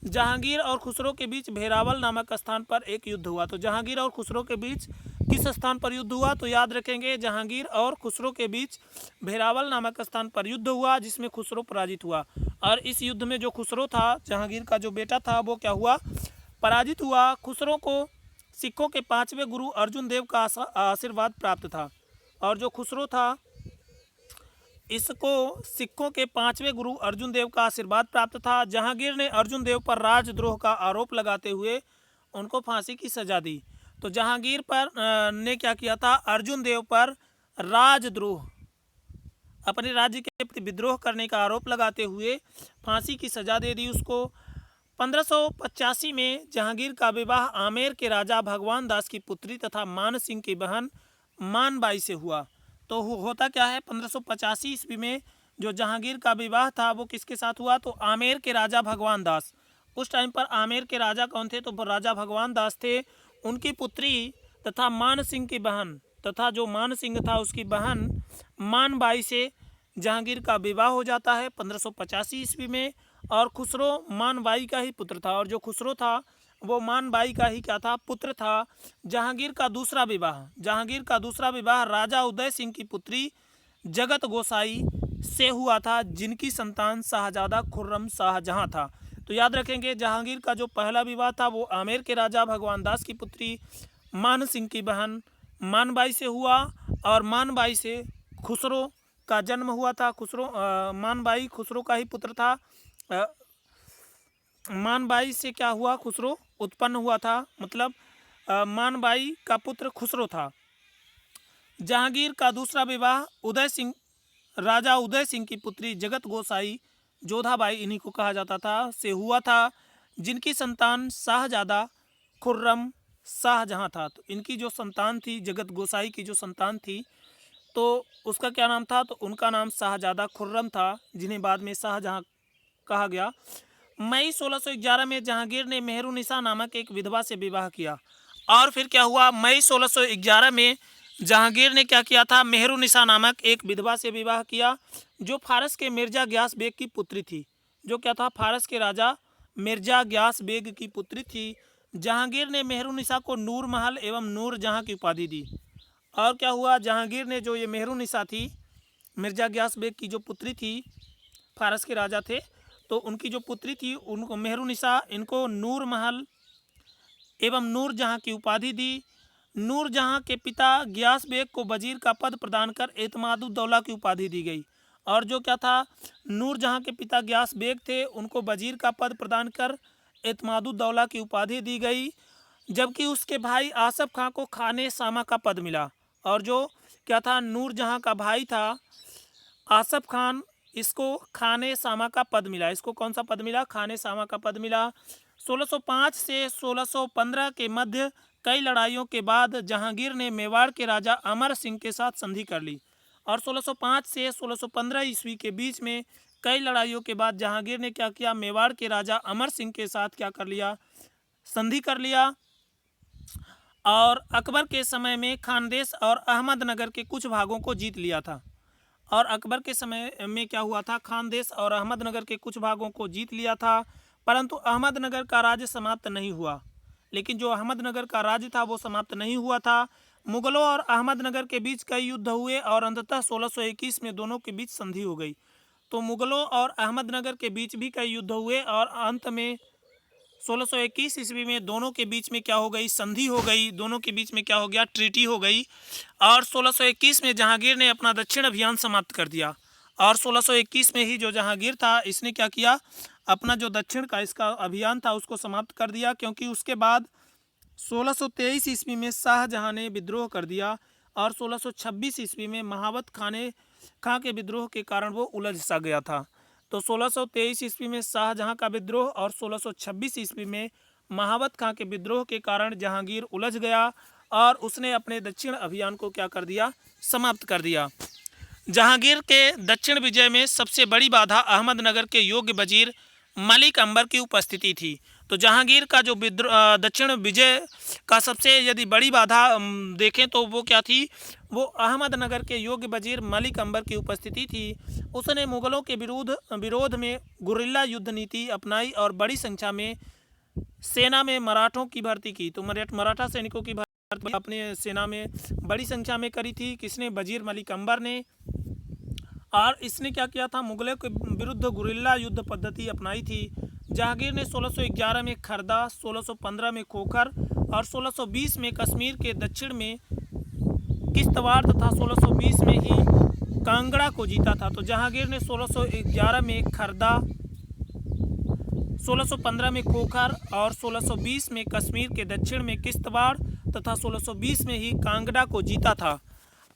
जहांगीर और खुसरो के बीच भेरावल नामक स्थान पर एक युद्ध हुआ। तो जहांगीर और खुसरो के बीच किस स्थान पर युद्ध हुआ, तो याद रखेंगे जहांगीर और खुसरो के बीच भेरावल नामक स्थान पर युद्ध हुआ, जिसमें खुसरो पराजित हुआ। और इस युद्ध में जो खुसरो था, जहांगीर का जो बेटा था, वो क्या हुआ, पराजित हुआ। खुसरो को सिखों के 5वें गुरु अर्जुन देव का आशीर्वाद प्राप्त था। और जो खुसरो था, इसको सिखों के 5वें गुरु अर्जुन देव का आशीर्वाद प्राप्त था। जहांगीर ने अर्जुन देव पर राजद्रोह का आरोप लगाते हुए उनको फांसी की सजा दी। तो जहांगीर पर ने क्या किया था, अर्जुन देव पर राजद्रोह, अपने राज्य के प्रति विद्रोह करने का आरोप लगाते हुए फांसी की सजा दे दी उसको। 1585 में जहांगीर का विवाह आमेर के राजा भगवान दास की पुत्री तथा मान सिंह की बहन मानबाई से हुआ। तो होता क्या है, 1585 ईस्वी में जो जहांगीर का विवाह था वो किसके साथ हुआ, तो आमेर के राजा भगवान दास। उस टाइम पर आमेर के राजा कौन थे, तो राजा भगवान दास थे। उनकी पुत्री तथा मान सिंह की बहन तथा जो मान सिंह था उसकी बहन मानबाई से जहांगीर का विवाह हो जाता है 1585 ईस्वी में। और खुसरो मानबाई का ही पुत्र था। और जो खुसरो था वो मानबाई का ही क्या था, पुत्र था। जहांगीर का दूसरा विवाह राजा उदय सिंह की पुत्री जगत गोसाई से हुआ था, जिनकी संतान शाहजादा खुर्रम शाहजहां था। तो याद रखेंगे, जहांगीर का जो पहला विवाह था वो आमेर के राजा भगवान दास की पुत्री मान सिंह की बहन मानबाई से हुआ। और मानबाई से खुसरो का जन्म हुआ था। मानबाई खुसरो का ही पुत्र था। मानबाई से क्या हुआ, खुसरो उत्पन्न हुआ था, मतलब मानबाई का पुत्र खुसरो था। जहांगीर का दूसरा विवाह राजा उदय सिंह की पुत्री जगत गोसाई जोधाबाई, इन्हीं को कहा जाता था, से हुआ था, जिनकी संतान शाहजादा खुर्रम शाहजहां था। तो इनकी जो संतान थी, जगत गोसाई की जो संतान थी, तो उसका क्या नाम था, तो उनका नाम शाहजादा खुर्रम था, जिन्हें बाद में शाहजहां कहा गया। मई 1611 में जहांगीर ने मेहरुनिसा नामक एक विधवा से विवाह किया। और फिर क्या हुआ, मई 1611 में जहांगीर ने क्या किया था, मेहरुनिसा नामक एक विधवा से विवाह किया, जो फारस के मिर्जा ग्यास बेग की पुत्री थी। जो क्या था, फारस के राजा मिर्जा ग्यास बेग की पुत्री थी। जहांगीर ने मेहरुनिसा को नूर महल एवं नूर जहां की उपाधि दी। और क्या हुआ, जहांगीर ने जो ये मेहरुनिसा थी, मिर्जा ग्यास बेग की जो पुत्री थी, फारस के राजा थे, तो उनकी जो पुत्री थी उनको मेहरुनिसा, इनको नूर महल एवं नूर जहां की उपाधि दी। नूर जहां के पिता ग्यास बेग को वजीर का पद प्रदान कर एतमादुद्दौला की उपाधि दी गई। और जो क्या था, नूर जहां के पिता ग्यास बेग थे, उनको वजीर का पद प्रदान कर एतमादुद्दौला की उपाधि दी गई। जबकि उसके भाई आसफ खां को खाने सामा का पद मिला। और जो क्या था, नूर जहां का भाई था आसफ खान, इसको खाने सामा का पद मिला। इसको कौन सा पद मिला, खाने सामा का पद मिला। 1605 से 1615 के मध्य कई लड़ाइयों के बाद जहांगीर ने मेवाड़ के राजा अमर सिंह के साथ संधि कर ली। और 1605 से 1615 ईस्वी के बीच में कई लड़ाइयों के बाद जहांगीर ने क्या किया, मेवाड़ के राजा अमर सिंह के साथ क्या कर लिया, संधि कर लिया। और अकबर के समय में खानदेश और अहमदनगर के कुछ भागों को जीत लिया था। और अकबर के समय में क्या हुआ था, खानदेश और अहमदनगर के कुछ भागों को जीत लिया था, परंतु अहमदनगर का राज्य समाप्त नहीं हुआ। लेकिन जो अहमदनगर का राज्य था वो समाप्त नहीं हुआ था। मुगलों और अहमदनगर के बीच कई युद्ध हुए और अंततः 1621 में दोनों के बीच संधि हो गई। तो मुगलों और अहमदनगर के बीच भी कई युद्ध हुए और अंत में 1621 ईस्वी में दोनों के बीच में क्या हो गई, संधि हो गई। दोनों के बीच में क्या हो गया, ट्रीटी हो गई। और 1621 में जहांगीर ने अपना दक्षिण अभियान समाप्त कर दिया। और 1621 में ही जो जहांगीर था, इसने क्या किया, अपना जो दक्षिण का इसका अभियान था उसको समाप्त कर दिया। क्योंकि उसके बाद 1623 ईस्वी में शाहजहां ने विद्रोह कर दिया। और 1626 ईस्वी में महावत खां के विद्रोह के कारण वो उलझ सा गया था। तो 1623 ईस्वी में शाहजहां का विद्रोह और 1626 ईस्वी में महाबत खां के विद्रोह के कारण जहांगीर उलझ गया और उसने अपने दक्षिण अभियान को क्या कर दिया, समाप्त कर दिया। जहांगीर के दक्षिण विजय में सबसे बड़ी बाधा अहमदनगर के योग्य वजीर मलिक अंबर की उपस्थिति थी। तो जहांगीर का जो दक्षिण विजय का सबसे यदि बड़ी बाधा देखें तो वो क्या थी, वो अहमदनगर के योग्य वजीर मलिक अंबर की उपस्थिति थी। उसने मुगलों के विरोध में गुरिल्ला युद्ध नीति अपनाई और बड़ी संख्या में सेना में मराठों की भर्ती की। तो मराठा सैनिकों की भर्ती अपने सेना में बड़ी संख्या में करी थी। किसने? वजीर मलिक अंबर ने। और इसने क्या किया था, मुगलों के विरुद्ध गुरिल्ला युद्ध पद्धति अपनाई थी। जहांगीर ने 1611 में खरदा, 1615 में खोखर और 1620 में कश्मीर के दक्षिण में किश्तवाड़ तथा 1620 में ही कांगड़ा को जीता था। तो जहांगीर ने 1611 में खरदा, 1615 में खोखर और 1620 में कश्मीर के दक्षिण में किश्तवाड़ तथा 1620 में ही कांगड़ा को जीता था।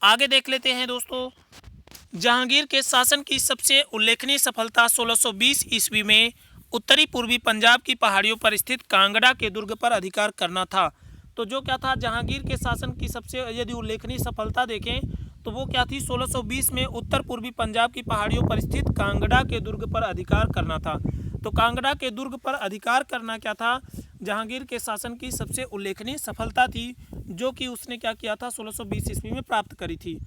आगे देख लेते हैं दोस्तों, जहांगीर के शासन की सबसे उल्लेखनीय सफलता 1620 ईस्वी में उत्तरी पूर्वी पंजाब की पहाड़ियों पर स्थित कांगड़ा के दुर्ग पर अधिकार करना था। तो जो क्या था, जहांगीर के शासन की सबसे यदि उल्लेखनीय सफलता देखें तो वो क्या थी, 1620 में उत्तर पूर्वी पंजाब की पहाड़ियों पर स्थित कांगड़ा के दुर्ग पर अधिकार करना था। तो कांगड़ा के दुर्ग पर अधिकार करना क्या था, जहांगीर के शासन की सबसे उल्लेखनीय सफलता थी, जो कि उसने क्या किया था, 1620 ईस्वी में प्राप्त करी थी।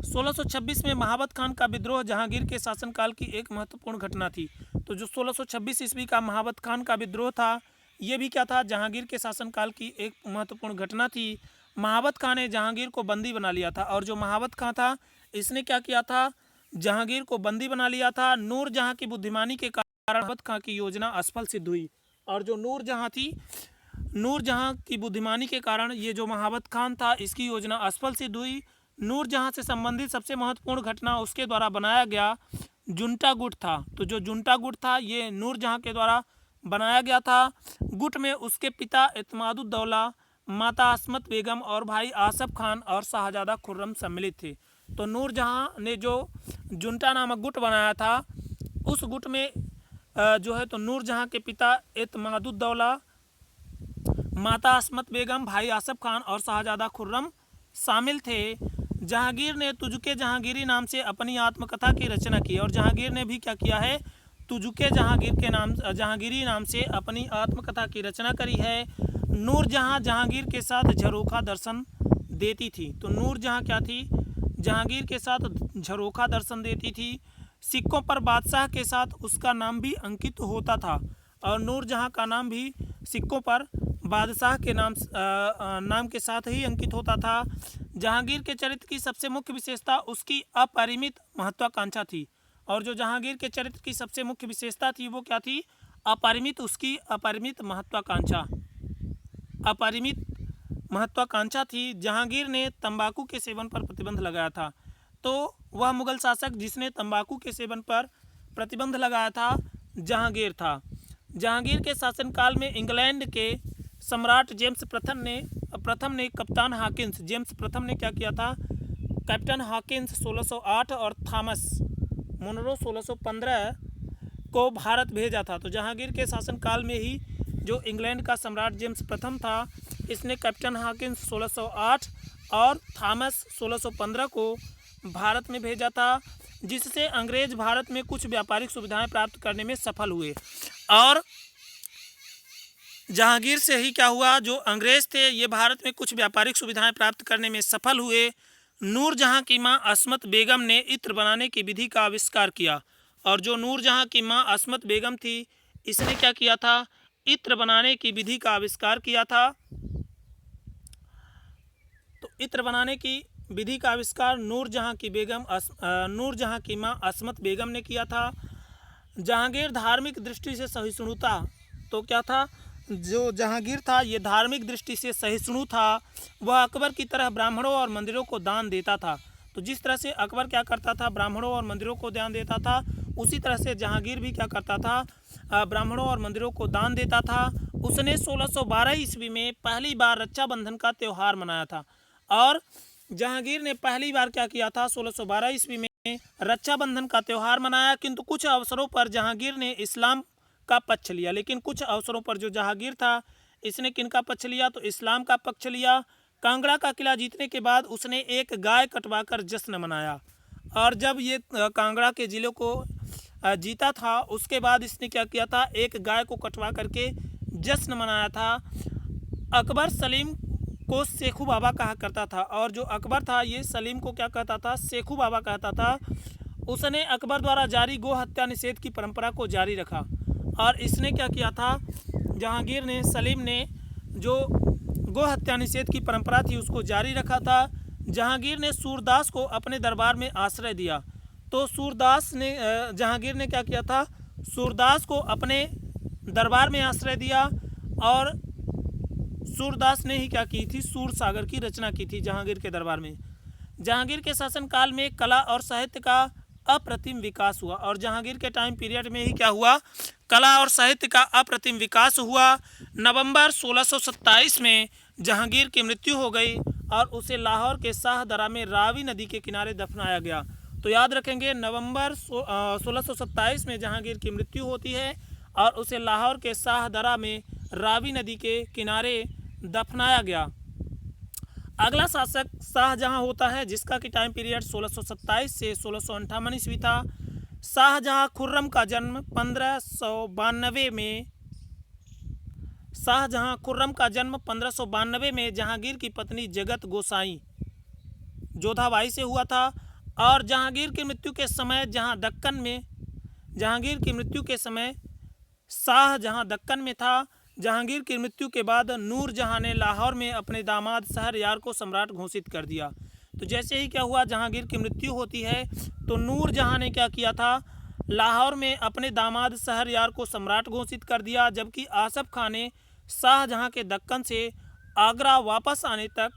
1626 में महाबत खान का विद्रोह जहांगीर के शासनकाल की एक महत्वपूर्ण घटना थी। तो जो 1626 ईस्वी का महाबत खान का विद्रोह था, ये भी क्या था, जहांगीर के शासनकाल की एक महत्वपूर्ण घटना थी। महाबत खान ने जहांगीर को बंदी बना लिया था और जो महाबत खान था, इसने क्या किया था, जहांगीर को बंदी बना लिया था। नूरजहां की बुद्धिमानी के कारण महाबत खान की योजना असफल सिद्ध हुई। और जो नूरजहां की बुद्धिमानी के कारण ये जो महाबत खान था, इसकी योजना असफल सिद्ध हुई। नूरजहां से संबंधित सबसे महत्वपूर्ण घटना उसके द्वारा बनाया गया जुंटा गुट था। तो जो जुंटा गुट था, ये नूरजहां के द्वारा बनाया गया था। गुट में उसके पिता इत्मादुद्दौला, माता अस्मत बेगम और भाई आसफ खान और शाहजादा खुर्रम सम्मिलित थे। तो नूरजहां ने जो जुंटा नामक गुट बनाया था, उस गुट में जो है तो नूरजहां के पिता इत्मादुद्दौला, माता अस्मत बेगम, भाई आसफ खान और शाहजादा खुर्रम शामिल थे। जहांगीर ने तुझुके जहांगीरी नाम से अपनी आत्मकथा की रचना की। और जहांगीर ने भी क्या किया है, तुझुके जहांगीरी नाम से अपनी आत्मकथा की रचना करी है। नूरजहां जहांगीर के साथ झरोखा दर्शन देती थी। तो नूरजहां क्या थी, जहांगीर के साथ झरोखा दर्शन देती थी। सिक्कों पर बादशाह के साथ उसका नाम भी अंकित होता था और नूरजहां का नाम भी सिक्कों पर बादशाह के नाम के साथ ही अंकित होता था। जहांगीर के चरित्र की सबसे मुख्य विशेषता उसकी अपरिमित महत्वाकांक्षा थी। और जो जहांगीर के चरित्र की सबसे मुख्य विशेषता थी, वो क्या थी, उसकी अपरिमित महत्वाकांक्षा थी। जहांगीर ने तंबाकू के सेवन पर प्रतिबंध लगाया था। तो वह मुगल शासक जिसने तंबाकू के सेवन पर प्रतिबंध लगाया था, जहांगीर था। जहांगीर के शासनकाल में इंग्लैंड के सम्राट जेम्स प्रथम ने कप्तान हॉकिंस, जेम्स प्रथम ने क्या किया था, कैप्टन हॉकिंस 1608 और थॉमस मुनरो 1615 को भारत भेजा था। तो जहांगीर के शासनकाल में ही जो इंग्लैंड का सम्राट जेम्स प्रथम था, इसने कैप्टन हॉकिंस 1608 और थॉमस 1615 को भारत में भेजा था, जिससे अंग्रेज भारत में कुछ व्यापारिक सुविधाएं प्राप्त करने में सफल हुए। और जहांगीर से ही क्या हुआ, जो अंग्रेज थे ये भारत में कुछ व्यापारिक सुविधाएं प्राप्त करने में सफल हुए। नूरजहां की मां अस्मत बेगम ने इत्र बनाने की विधि का आविष्कार किया। और जो नूरजहां की मां अस्मत बेगम थी, इसने क्या किया था, इत्र बनाने की विधि का आविष्कार किया था। तो इत्र बनाने की विधि का आविष्कार नूरजहां की मां अस्मत बेगम ने किया था। जहांगीर धार्मिक दृष्टि से सहिष्णुता, तो क्या था, जो जहांगीर था ये धार्मिक दृष्टि से सहिष्णु था। वह अकबर की तरह ब्राह्मणों और मंदिरों को दान देता था। तो जिस तरह से अकबर क्या करता था, ब्राह्मणों और मंदिरों को दान देता था, उसी तरह से जहांगीर भी क्या करता था, ब्राह्मणों और मंदिरों को दान देता था। उसने 1612 ईस्वी में पहली बार रक्षाबंधन का त्यौहार मनाया था। और जहांगीर ने पहली बार क्या किया था, 1612 ईस्वी में रक्षाबंधन का त्यौहार मनाया, किंतु कुछ अवसरों पर जहांगीर ने इस्लाम का पक्ष लिया। लेकिन कुछ अवसरों पर जो जहांगीर था इसने किनका पक्ष लिया, तो इस्लाम का पक्ष लिया। कांगड़ा का किला जीतने के बाद उसने एक गाय कटवाकर जश्न मनाया, और जब ये कांगड़ा के जिले को जीता था उसके बाद इसने क्या किया था, एक गाय को कटवा करके जश्न मनाया था। अकबर सलीम को शेखू बाबा कहा करता था, और जो अकबर था ये सलीम को क्या कहता था, शेखू बाबा कहता था। उसने अकबर द्वारा जारी गो हत्या निषेध की परंपरा को जारी रखा, और इसने क्या किया था, जहांगीर ने, सलीम ने जो गो हत्या निषेध की परंपरा थी उसको जारी रखा था। जहांगीर ने सूरदास को अपने दरबार में आश्रय दिया, तो सूरदास ने जहांगीर ने क्या किया था, सूरदास को अपने दरबार में आश्रय दिया, और सूरदास ने ही क्या की थी, सूर सागर की रचना की थी जहांगीर के दरबार में। जहांगीर के शासनकाल में कला और साहित्य का अप्रतिम विकास हुआ, और जहांगीर के टाइम पीरियड में ही क्या हुआ, कला और साहित्य का अप्रतिम विकास हुआ। नवंबर 1627 में जहांगीर की मृत्यु हो गई, और उसे लाहौर के शाहदरा में रावी नदी के किनारे दफनाया गया। तो याद रखेंगे, नवंबर 1627 में जहांगीर की मृत्यु होती है, और उसे लाहौर के शाहदरा में रावी नदी के किनारे दफनाया गया। अगला शासक शाहजहां होता है, जिसका कि टाइम पीरियड 1627 से 1658 ईस्वी था। शाहजहां खुर्रम का जन्म 1592 में शाहजहां खुर्रम का जन्म 1592 में जहांगीर की पत्नी जगत गोसाई जोधाबाई से हुआ था। और जहांगीर की मृत्यु के समय जहांगीर की मृत्यु के समय शाहजहां दक्कन में था। जहांगीर की मृत्यु के बाद नूरजहां ने लाहौर में अपने दामाद शहरयार को सम्राट घोषित कर दिया। तो जैसे ही क्या हुआ, जहांगीर की मृत्यु होती है तो नूरजहां ने क्या किया था, लाहौर में अपने दामाद शहरयार को सम्राट घोषित कर दिया। जबकि आसफ खान ने शाहजहां के दक्कन से आगरा वापस आने तक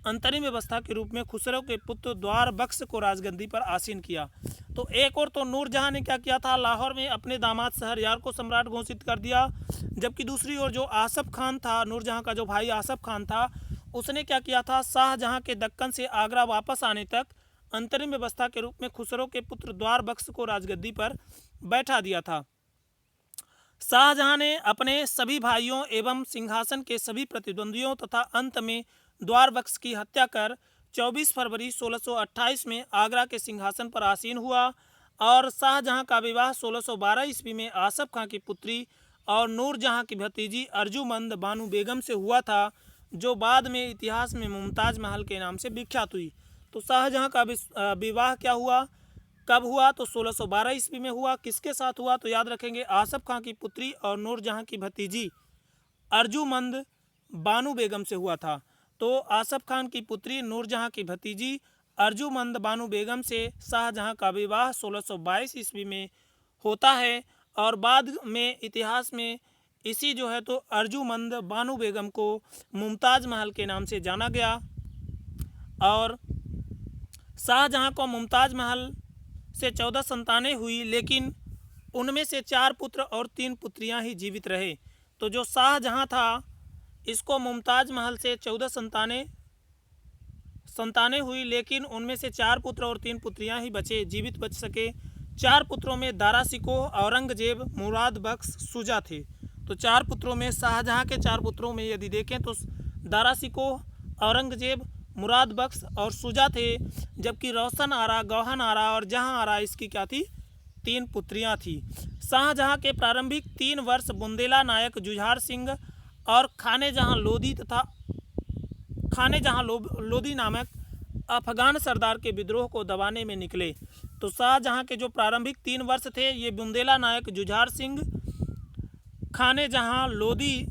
अंतरिम व्यवस्था के रूप में खुसरो के पुत्र द्वार बख्श को राजगद्दी पर आसीन किया। तो एक और तो नूरजहां ने क्या किया था, लाहौर में अपने दामाद शहरयार को सम्राट घोषित कर दिया। जबकि दूसरी ओर जो आसफ खान था, नूरजहां का जो भाई आसफ खान था, उसने क्या किया था, शाहजहां के दक्कन से आगरा वापस आने तक अंतरिम व्यवस्था के रूप में खुसरो के पुत्र द्वार बख्श को राजगद्दी पर बैठा दिया था। शाहजहां ने अपने सभी भाइयों एवं सिंहासन के सभी प्रतिद्वंदियों तथा अंत में द्वार बख्श की हत्या कर 24 फरवरी 1628 में आगरा के सिंहासन पर आसीन हुआ। और शाहजहां का विवाह 1612 ईस्वी में आसफ खां की पुत्री और नूरजहां की भतीजी अर्जुमंद बानू बेगम से हुआ था, जो बाद में इतिहास में मुमताज़ महल के नाम से विख्यात हुई। तो शाहजहां का विवाह क्या हुआ, कब हुआ, तो 1612 ईस्वी में हुआ। किसके साथ हुआ, तो याद रखेंगे, आसफ खां की पुत्री और नूरजहां की भतीजी अर्जुमंद बानू बेगम से हुआ था। तो आसफ खान की पुत्री नूरजहां की भतीजी अर्जुमंद बानू बेगम से शाहजहां का विवाह 1622 ईस्वी में होता है, और बाद में इतिहास में इसी जो है तो अर्जुमंद बानू बेगम को मुमताज़ महल के नाम से जाना गया। और शाहजहां को मुमताज़ महल से 14 संतानें हुई, लेकिन उनमें से 4 पुत्र और 3 पुत्रियां ही जीवित रहे। तो जो शाहजहां था इसको मुमताज़ महल से 14 संतानें हुई, लेकिन उनमें से 4 पुत्र और 3 पुत्रियां ही जीवित बच सके। 4 पुत्रों में दारा शिकोह, औरंगजेब, मुराद बख्श, शुजा थे। तो 4 पुत्रों में, शाहजहां के 4 पुत्रों में यदि देखें तो दारा शिकोह, औरंगजेब, मुराद बख्श और शुजा थे। जबकि रोशन आरा, गौहन आरा और जहां आरा इसकी क्या थी, 3 पुत्रियां थी। शाहजहां के प्रारंभिक 3 वर्ष बुंदेला नायक जुझार सिंह और खाने जहां लोदी नामक अफगान सरदार के विद्रोह को दबाने में निकले। तो शाहजहां के जो प्रारंभिक 3 वर्ष थे ये बुंदेला नायक जुझार सिंह, खाने जहां लोदी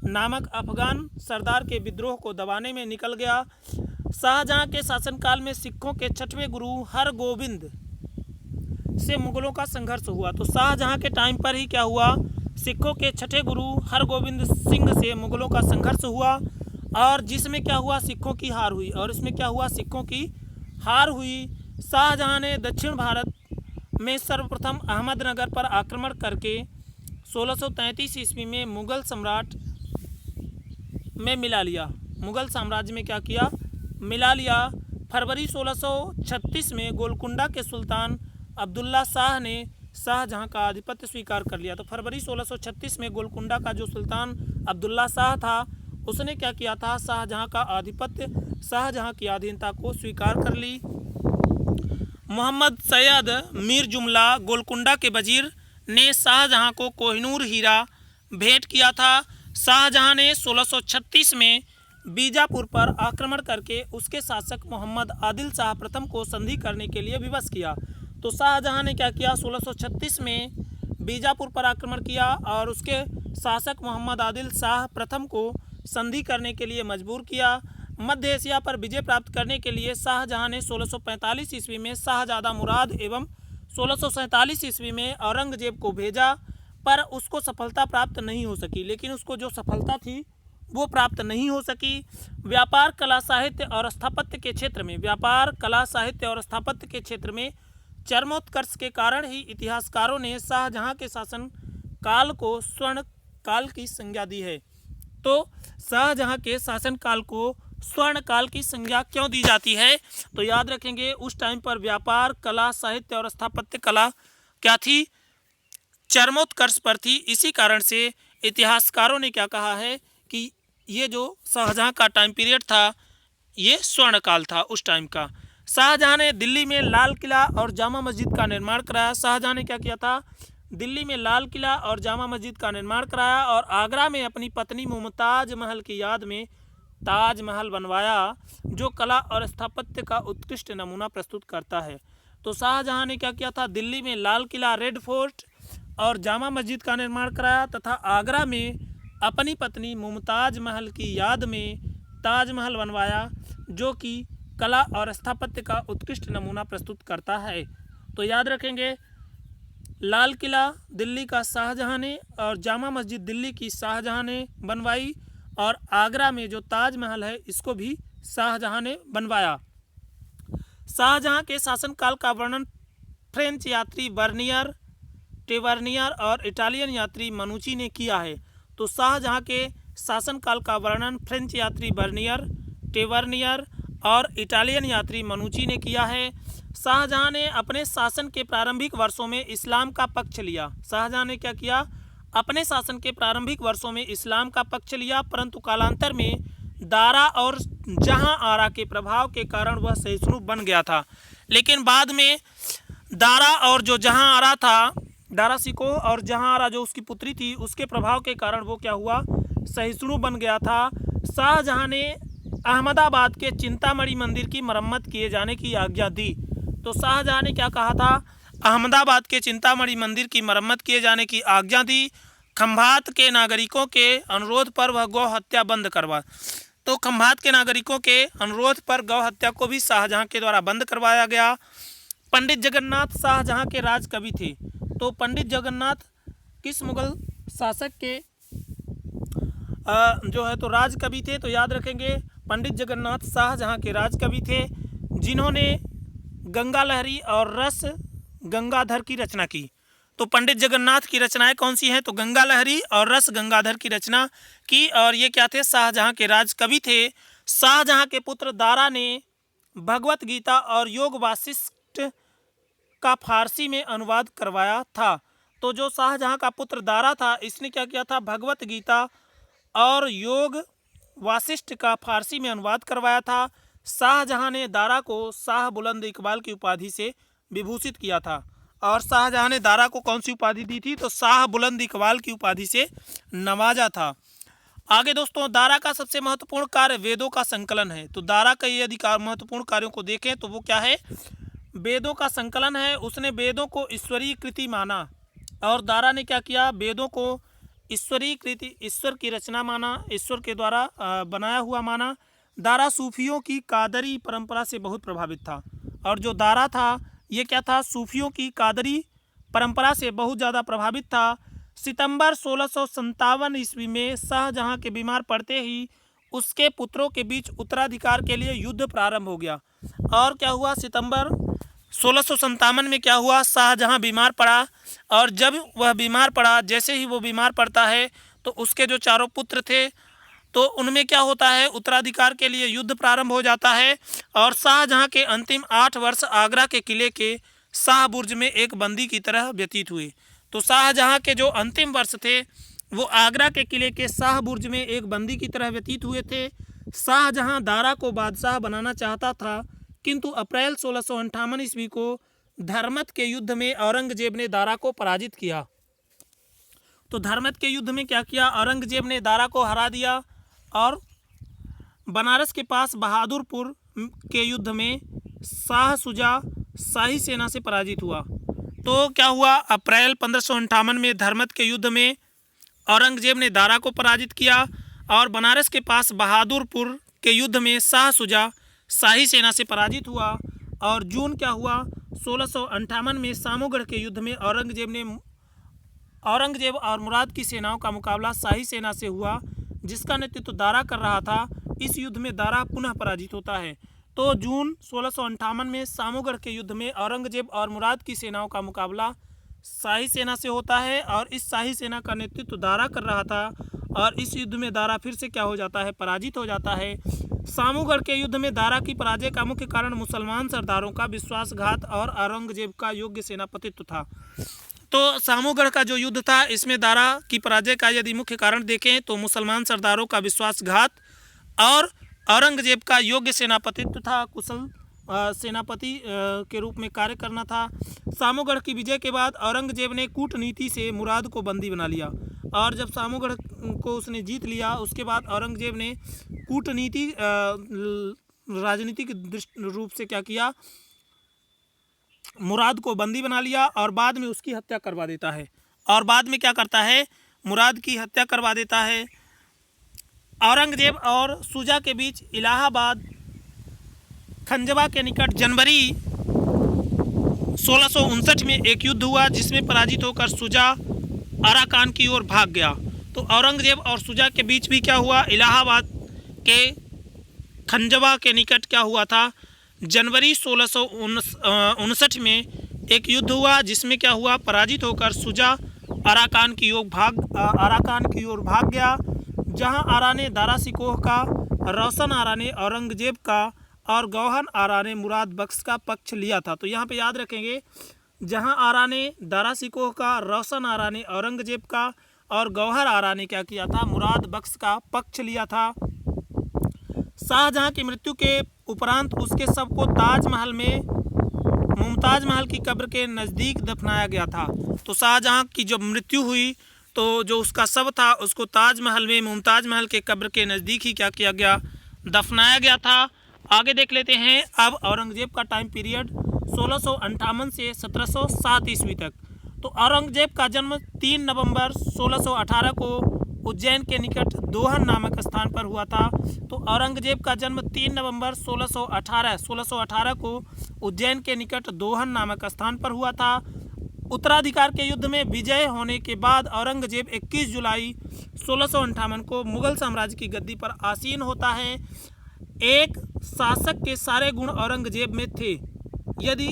नामक अफगान सरदार के विद्रोह को दबाने में निकल गया। शाहजहां के शासनकाल में सिखों के 6वें गुरु हरगोबिंद से मुगलों का संघर्ष हुआ। तो शाहजहां के टाइम पर ही क्या हुआ, सिखों के 6ठे गुरु हरगोबिंद सिंह से मुगलों का संघर्ष हुआ, और जिसमें क्या हुआ, सिखों की हार हुई। और इसमें क्या हुआ, सिखों की हार हुई। शाहजहां ने दक्षिण भारत में सर्वप्रथम अहमदनगर पर आक्रमण करके 1633 ईस्वी में मुगल सम्राट में मिला लिया। मुगल साम्राज्य में क्या किया, मिला लिया। फरवरी 1636 में गोलकुंडा के सुल्तान अब्दुल्ला शाह ने शाहजहां का आधिपत्य स्वीकार कर लिया। तो फरवरी 1636 में गोलकुंडा का जो सुल्तान अब्दुल्ला शाह था उसने क्या किया था, शाहजहां का आधिपत्य, शाहजहां की अधीनता को स्वीकार कर ली। मोहम्मद सैयद मीर जुमला गोलकुंडा के वजीर ने शाहजहां को कोहिनूर हीरा भेंट किया था। शाहजहां ने 1636 में बीजापुर पर आक्रमण करके उसके शासक मोहम्मद आदिल शाह प्रथम को संधि करने के लिए विवश किया। तो शाहजहां ने क्या किया, 1636 में बीजापुर पर आक्रमण किया और उसके शासक मोहम्मद आदिल शाह प्रथम को संधि करने के लिए मजबूर किया। मध्य एशिया पर विजय प्राप्त करने के लिए शाहजहां ने 1645 ईस्वी में शाहजादा मुराद एवं 1647 ईस्वी में औरंगजेब को भेजा, पर उसको सफलता प्राप्त नहीं हो सकी। लेकिन उसको जो सफलता थी वो प्राप्त नहीं हो सकी। व्यापार, कला, साहित्य और स्थापत्य के क्षेत्र में, व्यापार, कला, साहित्य और स्थापत्य के क्षेत्र में चरमोत्कर्ष के कारण ही इतिहासकारों ने शाहजहां के शासन काल को स्वर्ण काल की संज्ञा दी है। तो शाहजहां के शासन काल को स्वर्ण काल की संज्ञा क्यों दी जाती है, तो याद रखेंगे उस टाइम पर व्यापार, कला, साहित्य और स्थापत्य कला क्या थी, चरमोत्कर्ष पर थी। इसी कारण से इतिहासकारों ने क्या कहा है कि ये जो शाहजहां का टाइम पीरियड था ये स्वर्ण काल था उस टाइम का। शाहजहां ने दिल्ली में लाल किला और जामा मस्जिद का निर्माण कराया। शाहजहां ने क्या किया था, दिल्ली में लाल किला और जामा मस्जिद का निर्माण कराया और आगरा में अपनी पत्नी मुमताज महल की याद में ताजमहल बनवाया, जो कला और स्थापत्य का उत्कृष्ट नमूना प्रस्तुत करता है। तो शाहजहां ने क्या किया था, दिल्ली में लाल किला, रेड फोर्ट और जामा मस्जिद का निर्माण कराया तथा आगरा में अपनी पत्नी मुमताज महल की याद में ताजमहल बनवाया, जो कि कला और स्थापत्य का उत्कृष्ट नमूना प्रस्तुत करता है। तो याद रखेंगे लाल किला दिल्ली का शाहजहां ने और जामा मस्जिद दिल्ली की शाहजहां ने बनवाई और आगरा में जो ताजमहल है इसको भी शाहजहां ने बनवाया। शाहजहां के शासनकाल का वर्णन फ्रेंच यात्री बर्नियर, टेवर्नियर और इटालियन यात्री मनुची ने किया है। तो शाहजहां के शासनकाल का वर्णन फ्रेंच यात्री बर्नियर, टेवर्नियर और इटालियन यात्री मनुची ने किया है। शाहजहां ने अपने शासन के प्रारंभिक वर्षों में इस्लाम का पक्ष लिया। शाहजहां ने क्या किया, अपने शासन के प्रारंभिक वर्षों में इस्लाम का पक्ष लिया, परंतु कालांतर में दारा और जहां आरा के प्रभाव के कारण वह सहिष्णु बन गया था। लेकिन बाद में दारा और जो जहां आरा था, दारा शिकोह और जहां आरा जो उसकी पुत्री थी, उसके प्रभाव के कारण वो क्या हुआ, सहिष्णु बन गया था। शाहजहां ने अहमदाबाद के चिंतामणि मंदिर की मरम्मत किए जाने की आज्ञा दी। तो शाहजहां ने क्या कहा था, अहमदाबाद के चिंतामणि मंदिर की मरम्मत किए जाने की आज्ञा दी। खंभात के नागरिकों के अनुरोध पर वह गौ हत्या बंद करवा। तो खंभात के नागरिकों के अनुरोध पर गौ हत्या को भी शाहजहां के द्वारा बंद करवाया गया। पंडित जगन्नाथ शाहजहां के राजकवि थे। तो पंडित जगन्नाथ किस मुगल शासक के जो है तो राजकवि थे। तो याद रखेंगे पंडित जगन्नाथ शाहजहां के राजकवि थे, जिन्होंने गंगा लहरी और रस गंगाधर की रचना की। तो पंडित जगन्नाथ की रचनाएं कौन सी हैं, तो गंगा लहरी और रस गंगाधर की रचना की। और ये क्या थे, शाहजहां के राजकवि थे। शाहजहां के पुत्र दारा ने भगवत गीता और योग वासिष्ठ का फारसी में अनुवाद करवाया था। तो जो शाहजहां का पुत्र दारा था, इसने क्या किया था, भगवत गीता और योग वासिष्ठ का फारसी में अनुवाद करवाया था। शाहजहां ने दारा को शाह बुलंद इकबाल की उपाधि से विभूषित किया था। और शाहजहां ने दारा को कौन सी उपाधि दी थी, तो शाह बुलंद इकबाल की उपाधि से नवाजा था। आगे दोस्तों, दारा का सबसे महत्वपूर्ण कार्य वेदों का संकलन है। तो दारा का ये अधिकार महत्वपूर्ण कार्यों को देखें तो वो क्या है, वेदों का संकलन है। उसने वेदों को ईश्वरीय कृति माना और दारा ने क्या किया, वेदों को ईश्वरीय कृति, ईश्वर की रचना माना, ईश्वर के द्वारा बनाया हुआ माना। दारा सूफियों की कादरी परंपरा से बहुत प्रभावित था। और जो दारा था ये क्या था, सूफियों की कादरी परंपरा से बहुत ज़्यादा प्रभावित था। सितंबर 1657 ईस्वी में शाहजहां के बीमार पड़ते ही उसके पुत्रों के बीच उत्तराधिकार के लिए युद्ध प्रारंभ हो गया। और क्या हुआ, सितंबर 1657 में क्या हुआ, शाहजहां बीमार पड़ा। और जब वह बीमार पड़ा, जैसे ही वो बीमार पड़ता है तो उसके जो चारों पुत्र थे तो उनमें क्या होता है, उत्तराधिकार के लिए युद्ध प्रारंभ हो जाता है और शाहजहां के अंतिम 8 वर्ष आगरा के किले के शाह बुर्ज में एक बंदी की तरह व्यतीत हुए। तो शाहजहां के जो अंतिम वर्ष थे वो आगरा के किले के शाह बुर्ज में एक बंदी की तरह व्यतीत हुए थे। शाहजहां दारा को बादशाह बनाना चाहता था, किंतु अप्रैल 1658 ईस्वी को धर्मत के युद्ध में औरंगजेब ने दारा को पराजित किया। तो धर्मत के युद्ध में क्या किया, औरंगजेब ने दारा को हरा दिया और बनारस के पास बहादुरपुर के युद्ध में शाह शुजा शाही सेना से पराजित हुआ। तो क्या हुआ, अप्रैल 1558 में धर्मत के युद्ध में औरंगजेब ने दारा को पराजित किया और बनारस के पास बहादुरपुर के युद्ध में शाह शुजा शाही सेना से पराजित हुआ। और जून क्या हुआ, 1658 में सामोगढ़ के युद्ध में औरंगजेब और मुराद की सेनाओं का मुकाबला शाही सेना से हुआ, जिसका नेतृत्व दारा कर रहा था। इस युद्ध में दारा पुनः पराजित होता है। तो जून 1658 में सामोगढ़ के युद्ध में औरंगजेब और मुराद की सेनाओं का मुकाबला शाही सेना से होता है और इस शाही सेना का नेतृत्व दारा कर रहा था और इस युद्ध में दारा फिर से क्या हो जाता है, पराजित हो जाता है। सामूगढ़ के युद्ध में दारा की पराजय का मुख्य कारण मुसलमान सरदारों का विश्वासघात और औरंगजेब का योग्य सेनापतित्व था। तो सामूगढ़ का जो युद्ध था इसमें दारा की पराजय का यदि मुख्य कारण देखें तो मुसलमान सरदारों का विश्वासघात और औरंगजेब का योग्य सेनापतित्व था, कुशल सेनापति के रूप में कार्य करना था। सामूगढ़ की विजय के बाद औरंगजेब ने कूटनीति से मुराद को बंदी बना लिया और जब सामूगढ़ को उसने जीत लिया उसके बाद औरंगजेब ने कूटनीति राजनीतिक रूप से क्या किया, मुराद को बंदी बना लिया और बाद में उसकी हत्या करवा देता है। और बाद में क्या करता है, मुराद की हत्या करवा देता है। औरंगजेब और शुजा के बीच इलाहाबाद खंजवा के निकट जनवरी 1659 में एक युद्ध हुआ जिसमें पराजित होकर शुजा आराकान की ओर भाग गया। तो औरंगजेब और शुजा के बीच भी क्या हुआ, इलाहाबाद के खंजवा के निकट क्या हुआ था, जनवरी 1659 में एक युद्ध हुआ जिसमें क्या हुआ, पराजित होकर शुजा आराकान की ओर भाग गया, जहां आरा ने दारा सिकोह का, रोशन आरा ने औरंगजेब का और गौहर आरा ने मुराद बख्श का पक्ष लिया था। तो यहाँ पे याद रखेंगे, जहां आरा ने दारा सिकोह का, रोशन आरा ने औरंगजेब का और गौहर आरा ने क्या किया था, मुराद बख्श का पक्ष लिया था। शाहजहां की मृत्यु के उपरांत उसके शव को ताजमहल में मुमताज महल की कब्र के नज़दीक दफनाया गया था। तो शाहजहां की जब मृत्यु हुई तो जो उसका शव था उसको ताजमहल में मुमताज महल के कब्र के नज़दीक ही क्या किया गया, दफनाया गया था। आगे देख लेते हैं अब औरंगजेब का टाइम पीरियड 1658 से 1707 ईस्वी तक। तो औरंगजेब का जन्म 3 नवंबर 1618 को उज्जैन के निकट दोहन नामक स्थान पर हुआ था। तो औरंगजेब का जन्म 3 नवंबर 1618 को उज्जैन के निकट दोहन नामक स्थान पर हुआ था। उत्तराधिकार के युद्ध में विजय होने के बाद औरंगजेब 21 जुलाई 1658 को मुगल साम्राज्य की गद्दी पर आसीन होता है। एक शासक के सारे गुण औरंगजेब में थे। यदि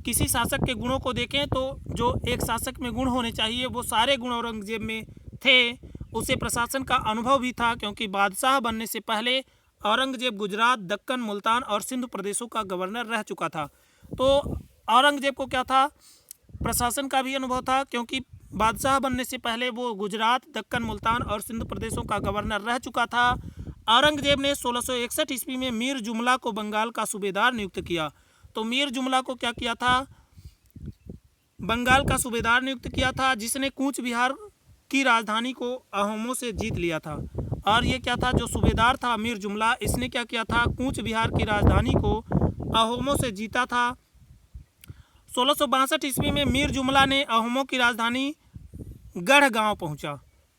किसी शासक के गुणों को देखें तो जो एक शासक में गुण होने चाहिए वो सारे गुण औरंगजेब में थे। उसे प्रशासन का अनुभव भी था क्योंकि बादशाह बनने से पहले औरंगजेब गुजरात, दक्कन, मुल्तान और सिंध प्रदेशों का गवर्नर रह चुका था। तो औरंगजेब को क्या था, प्रशासन का भी अनुभव था क्योंकि बादशाह बनने से पहले वो गुजरात, दक्कन, मुल्तान और सिंध प्रदेशों का गवर्नर रह चुका था। औरंगजेब ने 1661 ईस्वी में मीर जुमला को बंगाल का सूबेदार नियुक्त किया। तो मीर जुमला को क्या किया था, बंगाल का सूबेदार नियुक्त किया था, जिसने कूच बिहार की राजधानी को अहोमों से जीत लिया था। और ये क्या था, जो सूबेदार था मीर जुमला, इसने क्या किया था, कूच बिहार की राजधानी को अहोमों से जीता था। 1662 ईस्वी में मीर जुमला ने अहोमों की राजधानी गढ़गांव पहुंचा।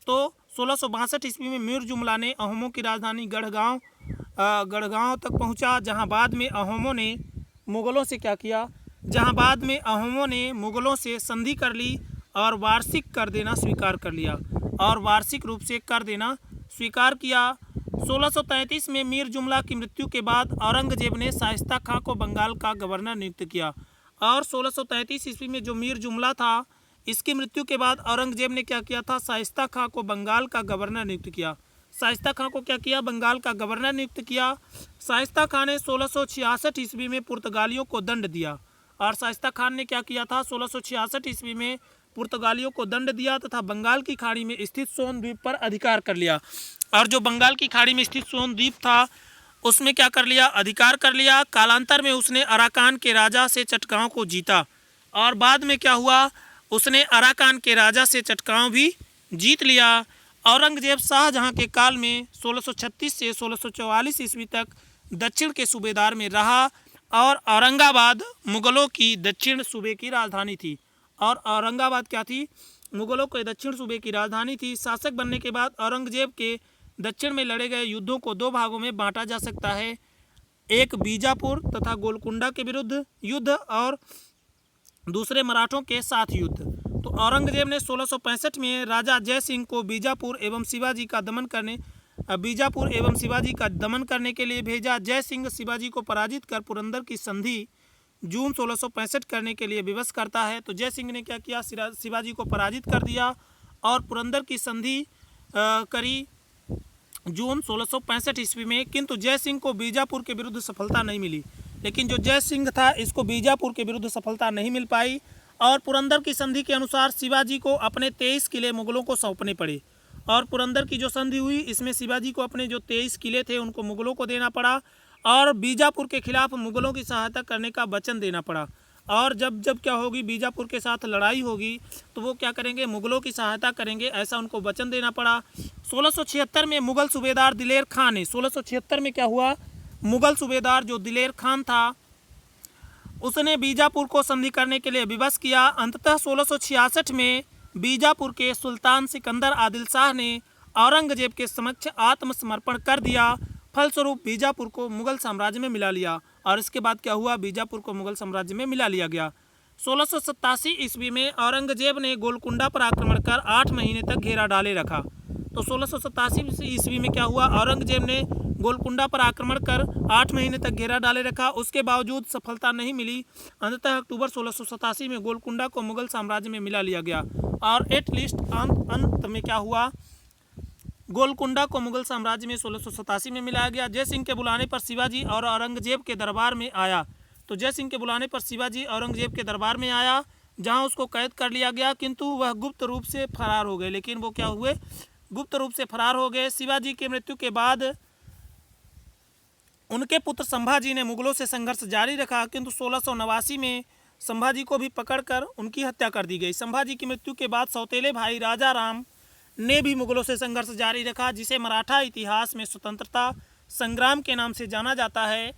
तो 1662 ईस्वी में मीर जुमला ने अहोमों की राजधानी गढ़गांव तक पहुंचा, जहां बाद में अहोमों ने मुगलों से क्या किया, जहां बाद में अहोमों ने मुगलों से संधि कर ली और वार्षिक कर देना स्वीकार कर लिया और वार्षिक रूप से कर देना स्वीकार किया। 1633 में मीर जुमला की मृत्यु के बाद औरंगजेब ने शाइस्ता खां को बंगाल का गवर्नर नियुक्त किया। और 1633 ईस्वी में जो मीर जुमला था, इसकी मृत्यु के बाद औरंगजेब ने क्या किया था, शाइस्ता खां को बंगाल का गवर्नर नियुक्त किया। शाइस्ता खां को क्या किया, बंगाल का गवर्नर नियुक्त किया। शाइस्ता खां ने 1666 ईस्वी में पुर्तगालियों को दंड दिया। और शाइस्ता खान ने क्या किया था, 1666 ईस्वी में पुर्तगालियों को दंड दिया तथा बंगाल की खाड़ी में स्थित सोन द्वीप पर अधिकार कर लिया। और जो बंगाल की खाड़ी में स्थित सोन द्वीप था उसमें क्या कर लिया, अधिकार कर लिया। कालांतर में उसने अराकान के राजा से चटगांव को जीता और बाद में क्या हुआ, उसने अराकान के राजा से चटगांव भी जीत लिया। औरंगजेब शाहजहां के काल में 1636 से 1644 ईस्वी तक दक्षिण के सूबेदार में रहा और औरंगाबाद मुगलों की दक्षिण सूबे की राजधानी थी। और औरंगाबाद क्या थी, मुगलों के दक्षिण सूबे की राजधानी थी। शासक बनने के बाद औरंगजेब के दक्षिण में लड़े गए युद्धों को दो भागों में बांटा जा सकता है, एक बीजापुर तथा गोलकुंडा के विरुद्ध युद्ध और दूसरे मराठों के साथ युद्ध। तो औरंगजेब ने 1665 में राजा जय सिंह को बीजापुर एवं शिवाजी का दमन करने के लिए भेजा। जय सिंह शिवाजी को पराजित कर पुरंदर की संधि जून 1665 करने के लिए विवश करता है। तो जय सिंह ने क्या किया, शिवाजी को पराजित कर दिया और पुरंदर की संधि करी जून 1665 ईस्वी में। किंतु जय सिंह को बीजापुर के विरुद्ध सफलता नहीं मिली। लेकिन जो जय सिंह था इसको बीजापुर के विरुद्ध सफलता नहीं मिल पाई और पुरंदर की संधि के अनुसार शिवाजी को अपने 23 किले मुगलों को सौंपने पड़े। और पुरंदर की जो संधि हुई इसमें शिवाजी को अपने जो 23 किले थे उनको मुगलों को देना पड़ा और बीजापुर के खिलाफ मुगलों की सहायता करने का वचन देना पड़ा। और जब क्या होगी, बीजापुर के साथ लड़ाई होगी तो वो क्या करेंगे, मुगलों की सहायता करेंगे, ऐसा उनको वचन देना पड़ा। 1676 में मुगल सूबेदार दिलेर खान ने 1676 में क्या हुआ, मुगल सूबेदार जो दिलेर खान था उसने बीजापुर को संधि करने के लिए विवश किया। अंततः 1666 में बीजापुर के सुल्तान सिकंदर आदिल शाह ने औरंगजेब के समक्ष आत्मसमर्पण कर दिया। फलस्वरूप बीजापुर को मुगल साम्राज्य में मिला लिया। और इसके बाद क्या हुआ, बीजापुर को मुगल साम्राज्य में मिला लिया गया। 1687 ईस्वी में औरंगजेब ने गोलकुंडा पर आक्रमण कर 8 महीने तक घेरा डाले रखा। तो 1687 ईस्वी में क्या हुआ, औरंगजेब ने गोलकुंडा पर आक्रमण कर 8 महीने तक घेरा डाले रखा। उसके बावजूद सफलता नहीं मिली। अंततः अक्टूबर 1687 में गोलकुंडा को मुगल साम्राज्य में मिला लिया गया। और एटलीस्ट अंत में क्या हुआ, गोलकुंडा को मुगल साम्राज्य में 1687 में मिलाया गया। जय सिंह के बुलाने पर शिवाजी और औरंगजेब के दरबार में आया। तो जय सिंह के बुलाने पर शिवाजी औरंगजेब के दरबार में आया जहां उसको कैद कर लिया गया, किंतु वह गुप्त रूप से फरार हो गए। लेकिन वो क्या हुए, गुप्त रूप से फरार हो गए। शिवाजी की मृत्यु के बाद उनके पुत्र संभाजी ने मुगलों से संघर्ष जारी रखा, किंतु 1689 में संभाजी को भी पकड़कर उनकी हत्या कर दी गई। संभाजी की मृत्यु के बाद सौतेले भाई राजा राम ने भी मुगलों से संघर्ष जारी रखा, जिसे मराठा इतिहास में स्वतंत्रता संग्राम के नाम से जाना जाता है।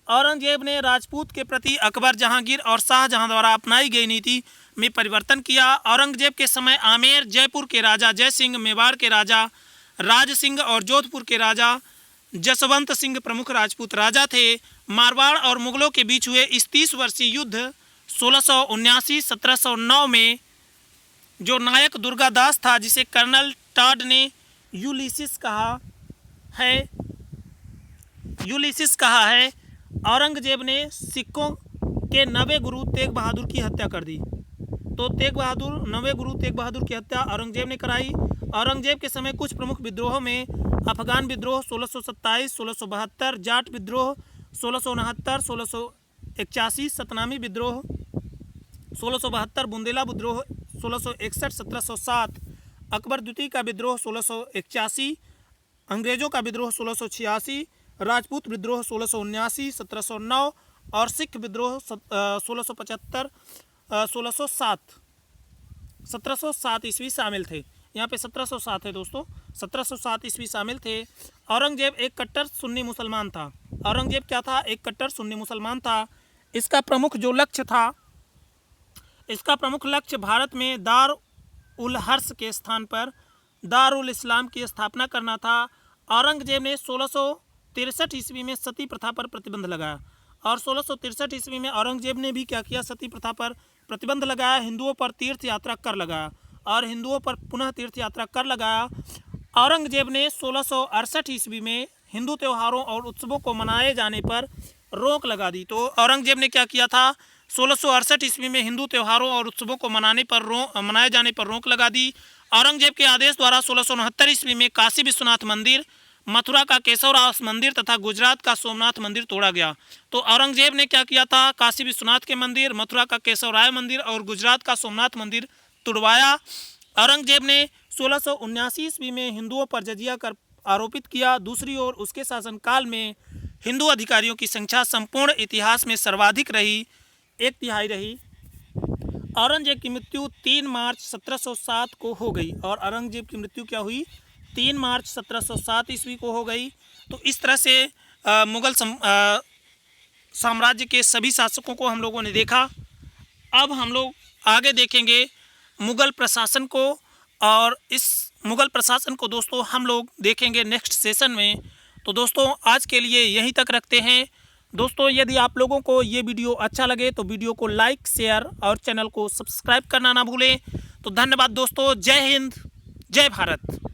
औरंगजेब ने राजपूत के प्रति अकबर, जहांगीर और शाहजहां द्वारा अपनाई गई नीति में परिवर्तन किया। औरंगजेब के समय आमेर, जयपुर के राजा जय सिंह, मेवाड़ के राजा राज सिंह और जोधपुर के राजा जसवंत सिंह प्रमुख राजपूत राजा थे। मारवाड़ और मुगलों के बीच हुए इस 30 वर्षीय युद्ध 1679-1709 में जो नायक दुर्गादास था, जिसे कर्नल टॉड ने यूलिसिस कहा है, औरंगजेब ने सिखों के 90 गुरु तेग बहादुर की हत्या कर दी। तो 90 गुरु तेग बहादुर की हत्या औरंगजेब ने कराई। औरंगजेब के समय कुछ प्रमुख विद्रोहों में अफगान विद्रोह 1627, 1672, जाट विद्रोह 1669, 1681, सतनामी विद्रोह 1672, बुंदेला विद्रोह 1661, 1707, अकबर द्वितीय का विद्रोह 1681, अंग्रेजों का विद्रोह 1686, राजपूत विद्रोह 1679, 1709 और सिख विद्रोह 1675, 1707 ईस्वी शामिल थे। यहाँ पे 1707 है दोस्तों, 1707 ईस्वी शामिल थे। औरंगजेब एक कट्टर सुन्नी मुसलमान था। औरंगजेब क्या था, एक कट्टर सुन्नी मुसलमान था। इसका प्रमुख लक्ष्य भारत में दार उल हर्ष के स्थान पर दारुल इस्लाम की स्थापना करना था। औरंगजेब ने 1663 ईस्वी में सती प्रथा पर प्रतिबंध लगाया और 1663 ईस्वी में औरंगजेब ने भी क्या किया, सती प्रथा पर प्रतिबंध लगाया। हिंदुओं पर तीर्थ यात्रा कर लगाया और हिंदुओं पर पुनः तीर्थ यात्रा कर लगाया। औरंगजेब ने 1668 ईस्वी में हिंदू त्योहारों और उत्सवों को मनाए जाने पर रोक लगा दी। तो औरंगजेब ने क्या किया था, 1668 ईस्वी में हिंदू त्योहारों और उत्सवों को मनाए जाने पर रोक लगा दी। औरंगजेब के आदेश द्वारा 1669 ईस्वी में काशी विश्वनाथ मंदिर, मथुरा का केशवराव मंदिर तथा गुजरात का सोमनाथ मंदिर तोड़ा गया। तो औरंगजेब ने क्या किया था, काशी विश्वनाथ के मंदिर, मथुरा का केशवराय मंदिर और गुजरात का सोमनाथ मंदिर तुड़वाया। औरंगजेब ने 1679 ईस्वी में हिंदुओं पर जजिया कर आरोपित किया। दूसरी ओर उसके शासनकाल में हिंदू अधिकारियों की संख्या संपूर्ण इतिहास में सर्वाधिक रही, 1/3 रही। औरंगजेब की मृत्यु 3 मार्च 1707 को हो गई। और औरंगजेब की मृत्यु क्या हुई, 3 मार्च 1707 ईस्वी को हो गई। तो इस तरह से मुगल साम्राज्य के सभी शासकों को हम लोगों ने देखा। अब हम लोग आगे देखेंगे मुगल प्रशासन को, और इस मुगल प्रशासन को दोस्तों हम लोग देखेंगे नेक्स्ट सेशन में। तो दोस्तों आज के लिए यहीं तक रखते हैं। दोस्तों यदि आप लोगों को ये वीडियो अच्छा लगे तो वीडियो को लाइक, शेयर और चैनल को सब्सक्राइब करना ना भूलें। तो धन्यवाद दोस्तों। जय हिंद, जय भारत।